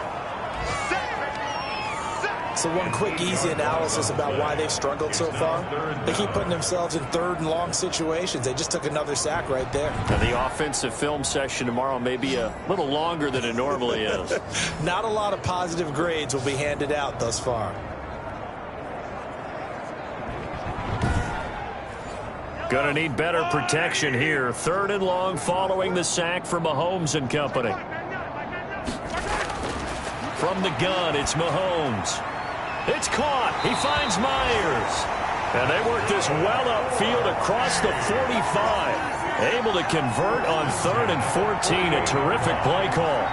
So one quick, easy analysis about why they've struggled so far. They keep putting themselves in third and long situations. They just took another sack right there. Now, the offensive film session tomorrow may be a little longer than it normally is. Not a lot of positive grades will be handed out thus far. Gonna need better protection here. Third and long following the sack from Mahomes and company. From the gun, it's Mahomes. It's caught. He finds Myers. And they work this well upfield across the 45. Able to convert on 3rd and 14. A terrific play call.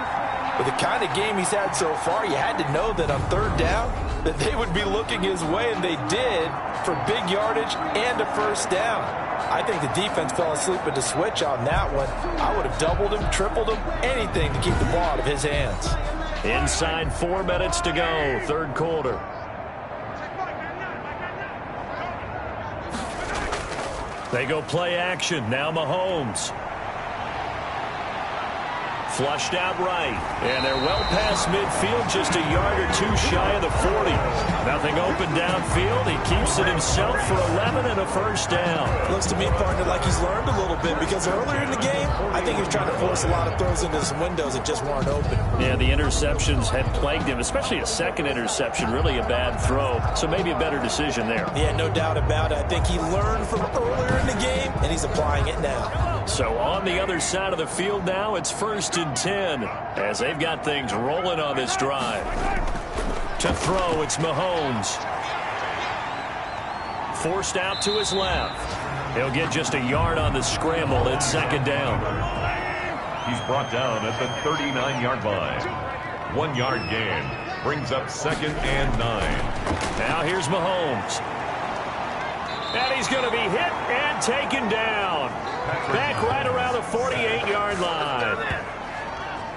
With the kind of game he's had so far, you had to know that on 3rd down that they would be looking his way, and they did, for big yardage and a first down. I think the defense fell asleep at the switch on that one. I would have doubled him, tripled him, anything to keep the ball out of his hands. Inside 4 minutes to go, 3rd quarter. They go play action. Now Mahomes. Flushed out right. And they're well past midfield, just a yard or two shy of the 40. Nothing open downfield. He keeps it himself for 11 and a first down. Looks to me, partner, like he's learned a little bit, because earlier in the game, I think he was trying to force a lot of throws into some windows that just weren't open. Yeah, the interceptions had plagued him, especially a second interception, really a bad throw. So maybe a better decision there. Yeah, no doubt about it. I think he learned from earlier in the game, and he's applying it now. So on the other side of the field now, it's 1st and 10 as they've got things rolling on this drive. To throw, it's Mahomes. Forced out to his left. He'll get just a yard on the scramble. It's 2nd down. He's brought down at the 39-yard line. 1 yard gain brings up 2nd and 9. Now here's Mahomes. And he's going to be hit and taken down. Back right around the 48-yard line.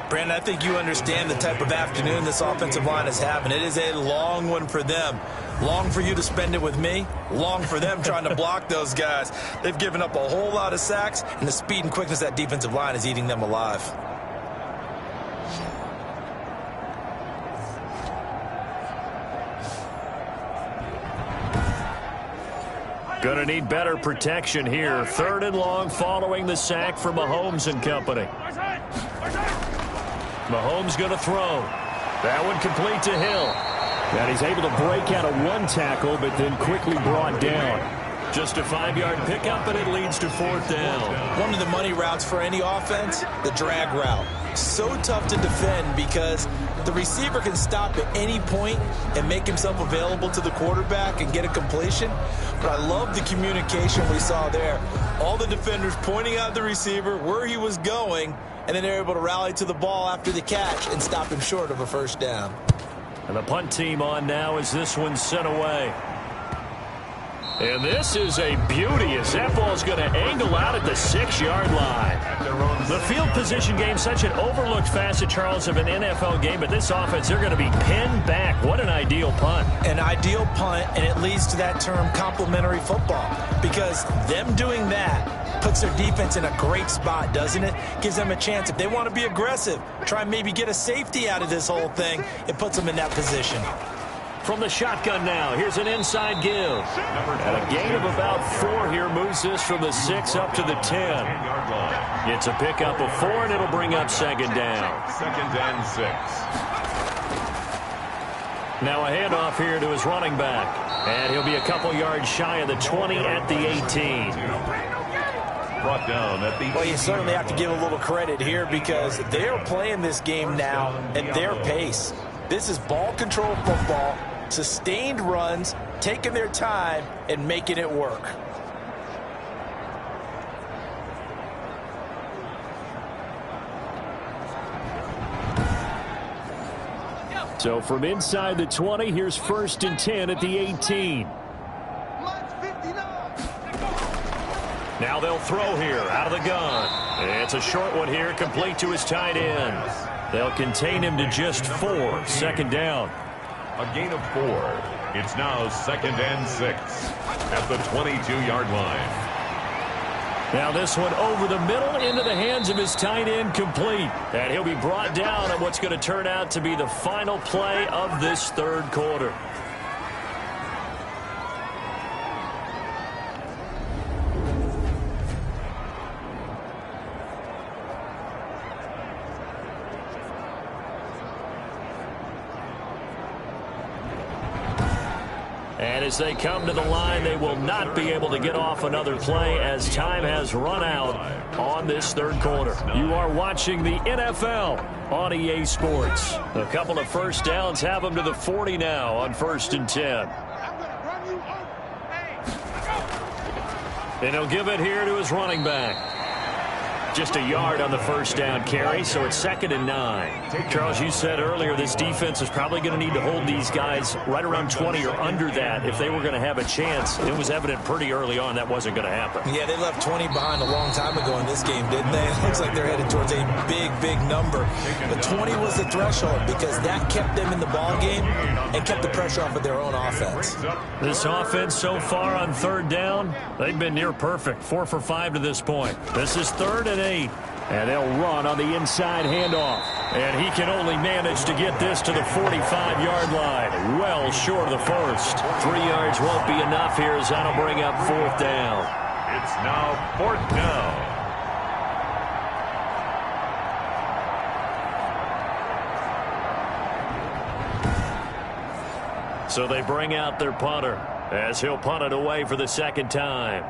Brandon, I think you understand the type of afternoon this offensive line is having. It is a long one for them. Long for you to spend it with me. Long for them trying to block those guys. They've given up a whole lot of sacks, and the speed and quickness of that defensive line is eating them alive. Going to need better protection here. 3rd and long following the sack from Mahomes and company. Mahomes going to throw. That one complete to Hill. And he's able to break out of one tackle, but then quickly brought down. Just a 5-yard pickup, and it leads to 4th down. One of the money routes for any offense, the drag route. So tough to defend because the receiver can stop at any point and make himself available to the quarterback and get a completion. But I love the communication we saw there. All the defenders pointing out the receiver, where he was going, and then they're able to rally to the ball after the catch and stop him short of a 1st down. And the punt team on now as this one's sent away. And this is a beauty as that ball's going to angle out at the 6-yard line. The field position game, such an overlooked facet, Charles, of an NFL game, but this offense, they're going to be pinned back. What an ideal punt. An ideal punt, and it leads to that term complementary football, because them doing that puts their defense in a great spot, doesn't it? Gives them a chance. If they want to be aggressive, try and maybe get a safety out of this whole thing, it puts them in that position. From the shotgun now, here's an inside give. And a gain of about 4 here moves this from the 6 up to the 10. It's a pickup of 4, and it'll bring up 2nd down. 2nd and 6. Now a handoff here to his running back. And he'll be a couple yards shy of the 20 at the 18. Brought down at the... Well, you certainly have to give a little credit here because they're playing this game now at their pace. This is ball control football, sustained runs, taking their time, and making it work. So from inside the 20, here's 1st and 10 at the 18. Now they'll throw here out of the gun. It's a short one here, complete to his tight end. They'll contain him to just 4. 2nd down. A gain of 4. It's now 2nd and 6 at the 22-yard line. Now this one over the middle into the hands of his tight end, complete. And he'll be brought down on what's going to turn out to be the final play of this 3rd quarter. And as they come to the line, they will not be able to get off another play as time has run out on this 3rd quarter. You are watching the NFL on EA Sports. A couple of 1st downs have them to the 40 now on 1st and 10. And he'll give it here to his running back. Just a yard on the 1st down carry, so it's 2nd and 9. Charles, you said earlier this defense is probably going to need to hold these guys right around 20 or under that if they were going to have a chance. It was evident pretty early on that wasn't going to happen. Yeah, they left 20 behind a long time ago in this game, didn't they? It looks like they're headed towards a big, big number. But 20 was the threshold because that kept them in the ball game and kept the pressure off of their own offense. This offense so far on 3rd down, they've been near perfect. 4 for 5 to this point. This is 3rd and 8. And they'll run on the inside handoff. And he can only manage to get this to the 45-yard line. Well short of the 1st. 3 yards won't be enough here as that'll bring up 4th down. It's now 4th down. So they bring out their punter as he'll punt it away for the 2nd time.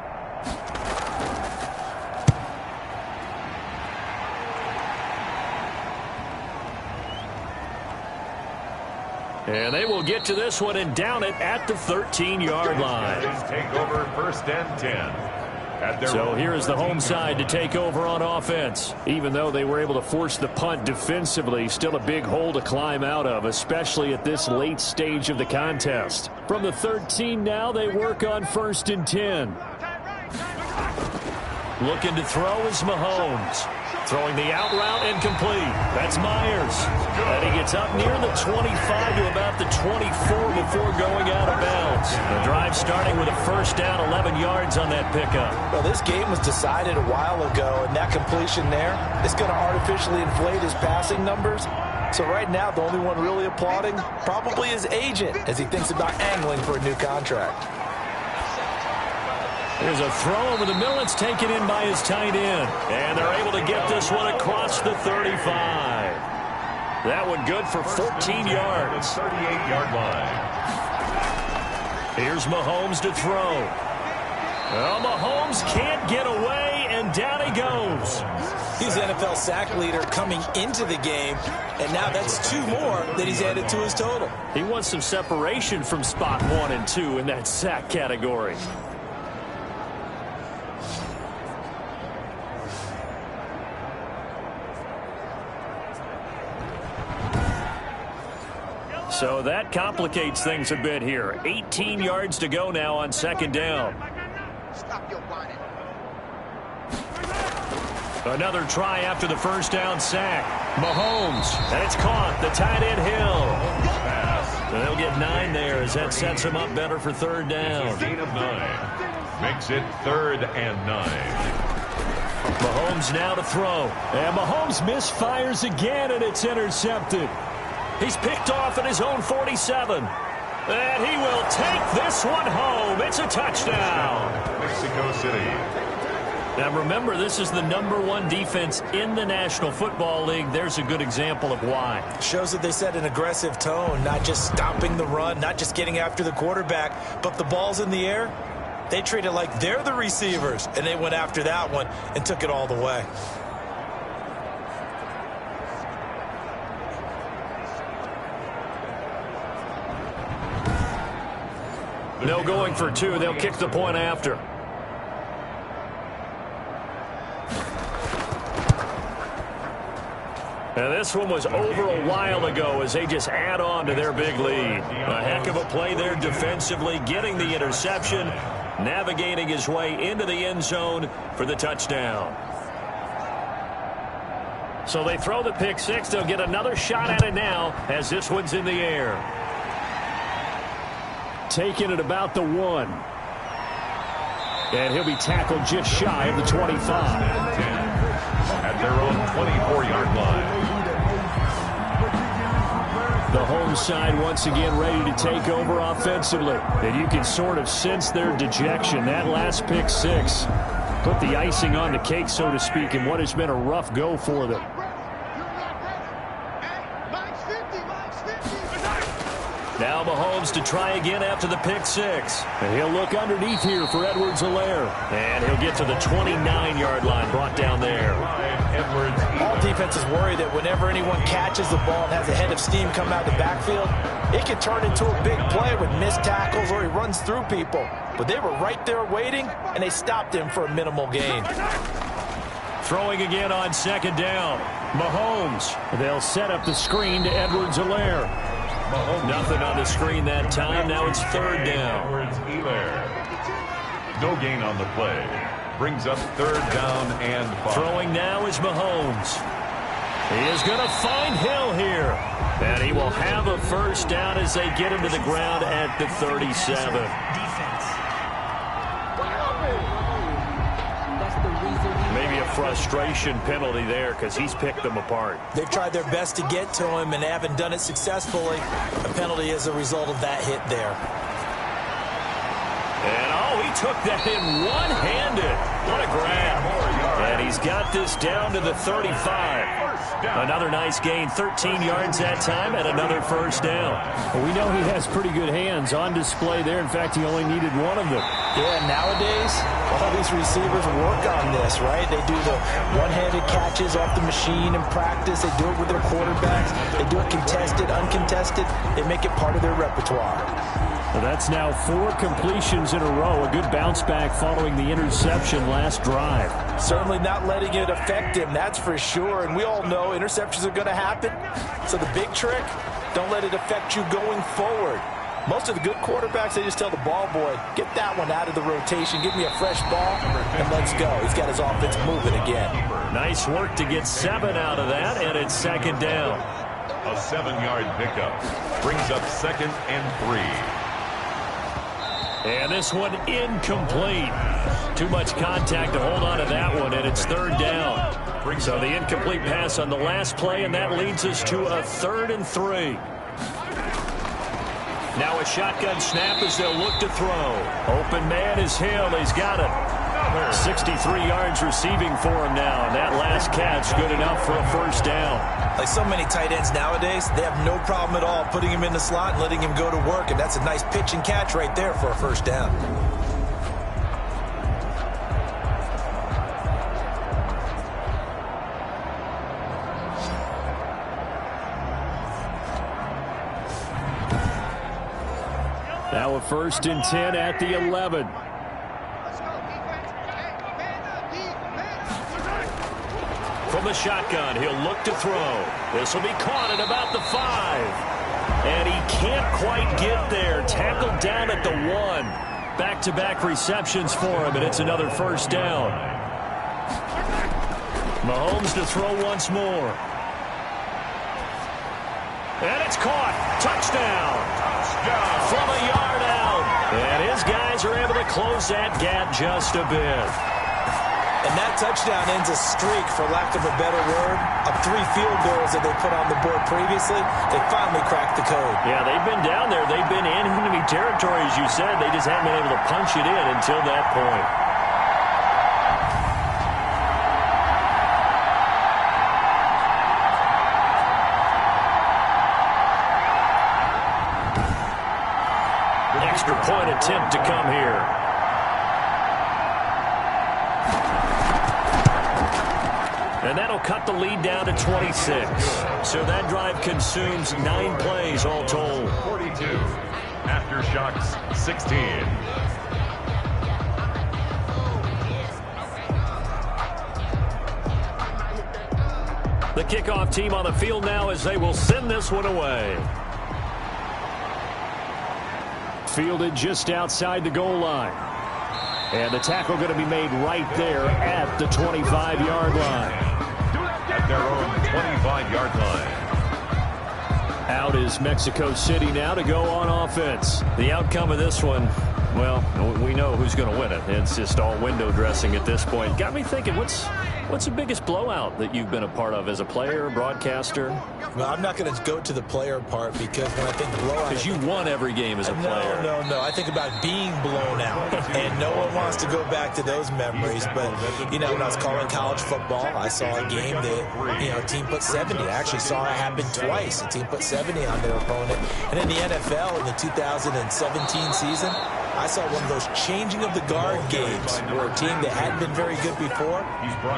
And they will get to this one and down it at the 13-yard line. Take over 1st and 10. So here is the home side to take over on offense. Even though they were able to force the punt defensively, still a big hole to climb out of, especially at this late stage of the contest. From the 13 now, they work on 1st and 10. Looking to throw is Mahomes. Throwing the out route incomplete. That's Myers. And he gets up near the 25 to about the 24 before going out of bounds. The drive starting with a 1st down, 11 yards on that pickup. Well, this game was decided a while ago, and that completion there is going to artificially inflate his passing numbers. So right now, the only one really applauding probably his agent as he thinks about angling for a new contract. There's a throw over the middle. It's taken in by his tight end. And they're able to get this one across the 35. That one good for 14 yards. 38-yard line. Here's Mahomes to throw. Well, Mahomes can't get away, and down he goes. He's the NFL sack leader coming into the game, and now that's 2 more that he's added to his total. He wants some separation from spot 1 and 2 in that sack category. So that complicates things a bit here. 18 yards to go now on second down. Another try after the first down sack. Mahomes, and it's caught. The tight end Hill. So they'll get 9 there as that sets him up better for third down. Gain of 9. Makes it 3rd and 9. Mahomes now to throw. And Mahomes misfires again, and it's intercepted. He's picked off at his own 47. And he will take this one home. It's a touchdown. Mexico City. Now remember, this is the #1 defense in the National Football League. There's a good example of why. Shows that they set an aggressive tone, not just stopping the run, not just getting after the quarterback, but the ball's in the air. They treat it like they're the receivers, and they went after that one and took it all the way. No going for 2. They'll kick the point after. And this one was over a while ago as they just add on to their big lead. A heck of a play there defensively, getting the interception, navigating his way into the end zone for the touchdown. So they throw the pick 6. They'll get another shot at it now as this one's in the air. Taking it about the 1. And he'll be tackled just shy of the 25. At their own 24-yard line. The home side once again ready to take over offensively. And you can sort of sense their dejection. That last pick 6 put the icing on the cake, so to speak, in what has been a rough go for them. Now Mahomes to try again after the pick 6. And he'll look underneath here for Edwards-Helaire. And he'll get to the 29-yard line, brought down there. All defenses worry that whenever anyone catches the ball and has a head of steam come out of the backfield, it can turn into a big play with missed tackles or he runs through people. But they were right there waiting, and they stopped him for a minimal gain. Throwing again on second down. Mahomes. They'll set up the screen to Edwards-Helaire. Nothing on the screen that time. Now it's third down. Edwards-Helaire. No gain on the play. Brings up 3rd down and 5. Throwing now is Mahomes. He is going to find Hill here. And he will have a first down as they get him to the ground at the 37. Maybe a frustration penalty there because he's picked them apart. They've tried their best to get to him and haven't done it successfully. A penalty as a result of that hit there. And he took that in one-handed. What a grab. And he's got this down to the 35. Another nice gain, 13 yards that time, and another first down. Well, we know he has pretty good hands on display there. In fact, he only needed one of them. Yeah, nowadays, all these receivers work on this, right? They do the one-handed catches off the machine in practice. They do it with their quarterbacks. They do it contested, uncontested. They make it part of their repertoire. Well, that's now 4 completions in a row. A good bounce back following the interception last drive. Certainly not letting it affect him, that's for sure. And we all know interceptions are going to happen. So the big trick, don't let it affect you going forward. Most of the good quarterbacks, they just tell the ball boy, get that one out of the rotation, give me a fresh ball, and let's go. He's got his offense moving again. Nice work to get 7 out of that, and it's second down. A 7-yard pickup brings up 2nd and 3. And this one incomplete. Too much contact to hold on to that one, and it's third down. So the incomplete pass on the last play, and that leads us to a 3rd and 3. Now a shotgun snap as they'll look to throw. Open man is Hill. He's got it. third. 63 yards receiving for him now, and that last catch good enough for a first down. Like so many tight ends nowadays, they have no problem at all putting him in the slot and letting him go to work, and that's a nice pitch and catch right there for a first down. Now a 1st and 10 at the 11. From the shotgun, he'll look to throw. This will be caught at about the 5. And he can't quite get there. Tackled down at the 1. Back-to-back receptions for him, and it's another first down. Mahomes to throw once more. And it's caught. Touchdown. From a yard out. And his guys are able to close that gap just a bit. And that touchdown ends a streak, for lack of a better word, of 3 field goals that they put on the board previously. They finally cracked the code. Yeah, they've been down there. They've been in enemy territory, as you said. They just haven't been able to punch it in until that point. Extra point attempt to come here. And that'll cut the lead down to 26. So that drive consumes 9 plays all told. 42. Aftershocks 16. The kickoff team on the field now as they will send this one away. Fielded just outside the goal line. And the tackle going to be made right there at the 25-yard line. At their own 25-yard line. Out is Mexico City now to go on offense. The outcome of this one, well, we know who's going to win it. It's just all window dressing at this point. Got me thinking, what's the biggest blowout that you've been a part of as a player, broadcaster? Well, I'm not going to go to the player part, because when I think blowout... Because you won every game as a player. No. I think about being blown out. And no one wants to go back to those memories. But, you know, when I was calling college football, I saw a game that, you know, a team put 70. I actually saw it happen twice. A team put 70 on their opponent. And in the NFL, in the 2017 season, I saw one of those changing of the guard games where a team that hadn't been very good before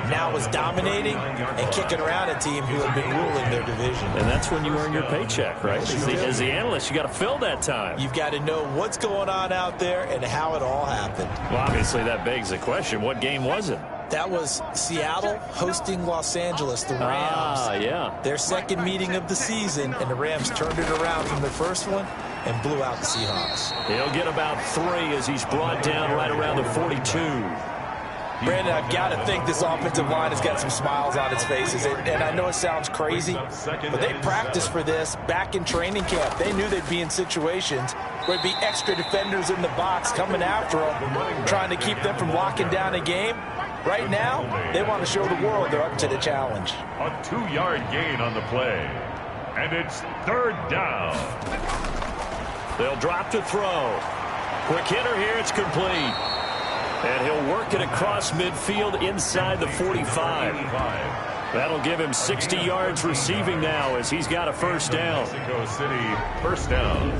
now was dominating and kicking around a team who had been ruling their division. And that's when you earn your paycheck, right? As the analyst, you got to fill that time. You've got to know what's going on out there and how it all happened. Well, obviously that begs the question, what game was it? That was Seattle hosting Los Angeles, the Rams. Yeah. Their second meeting of the season, and the Rams turned it around from their first one and blew out the Seahawks. He'll get about 3 as he's brought down right around the 42. Brandon, I've got to think this offensive line has got some smiles on its faces. And I know it sounds crazy, but they practiced for this back in training camp. They knew they'd be in situations where there'd be extra defenders in the box coming after them, trying to keep them from locking down a game. Right now, they want to show the world they're up to the challenge. A 2-yard gain on the play. And it's 3rd down. They'll drop to throw. Quick hitter here, it's complete. And he'll work it across midfield inside the 45. That'll give him 60 yards receiving now as he's got a first down. Mexico City, first down.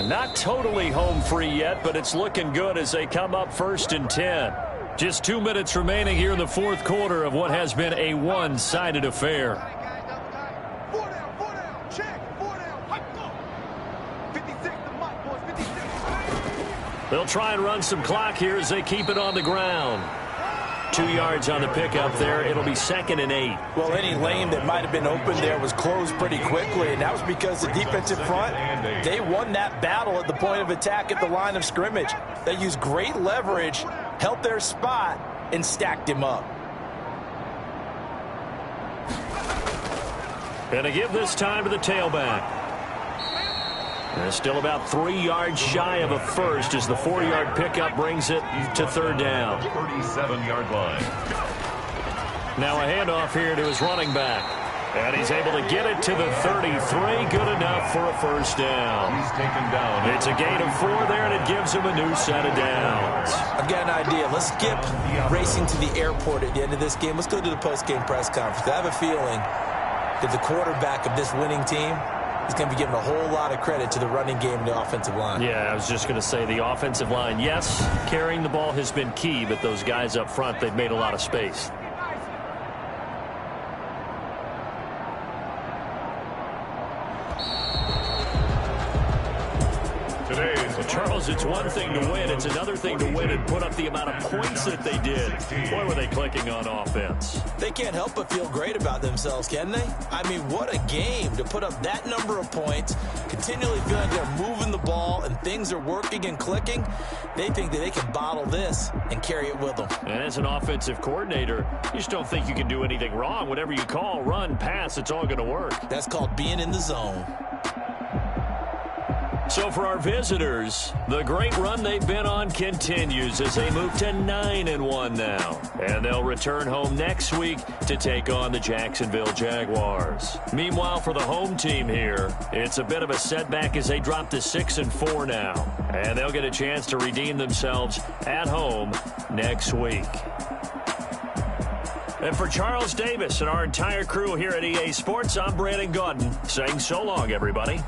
Not totally home free yet, but it's looking good as they come up 1st and 10. Just 2 minutes remaining here in the 4th quarter of what has been a one-sided affair. They'll try and run some clock here as they keep it on the ground. 2 yards on the pickup there. It'll be 2nd and 8. Well, any lane that might have been open there was closed pretty quickly, and that was because the defensive front, they won that battle at the point of attack at the line of scrimmage. They used great leverage, held their spot, and stacked him up. And to give this time to the tailback. They're still about 3 yards shy of a first as the 4-yard pickup brings it to 3rd down. 37-yard line. Now a handoff here to his running back. And he's able to get it to the 33. Good enough for a first down. He's taken down. It's a gain of 4 there, and it gives him a new set of downs. I've got an idea. Let's skip racing to the airport at the end of this game. Let's go to the post-game press conference. I have a feeling that the quarterback of this winning team is going to be giving a whole lot of credit to the running game and the offensive line. Yeah, I was just going to say the offensive line, yes, carrying the ball has been key, but those guys up front, they've made a lot of space. Charles, it's one thing to win. It's another thing to win and put up the amount of points that they did. Boy, were they clicking on offense. They can't help but feel great about themselves, can they? I mean, what a game to put up that number of points, continually feeling they're moving the ball and things are working and clicking. They think that they can bottle this and carry it with them. And as an offensive coordinator, you just don't think you can do anything wrong. Whatever you call, run, pass, it's all going to work. That's called being in the zone. So for our visitors, the great run they've been on continues as they move to 9-1 now. And they'll return home next week to take on the Jacksonville Jaguars. Meanwhile, for the home team here, it's a bit of a setback as they drop to 6-4 now. And they'll get a chance to redeem themselves at home next week. And for Charles Davis and our entire crew here at EA Sports, I'm Brandon Gaudin saying so long, everybody.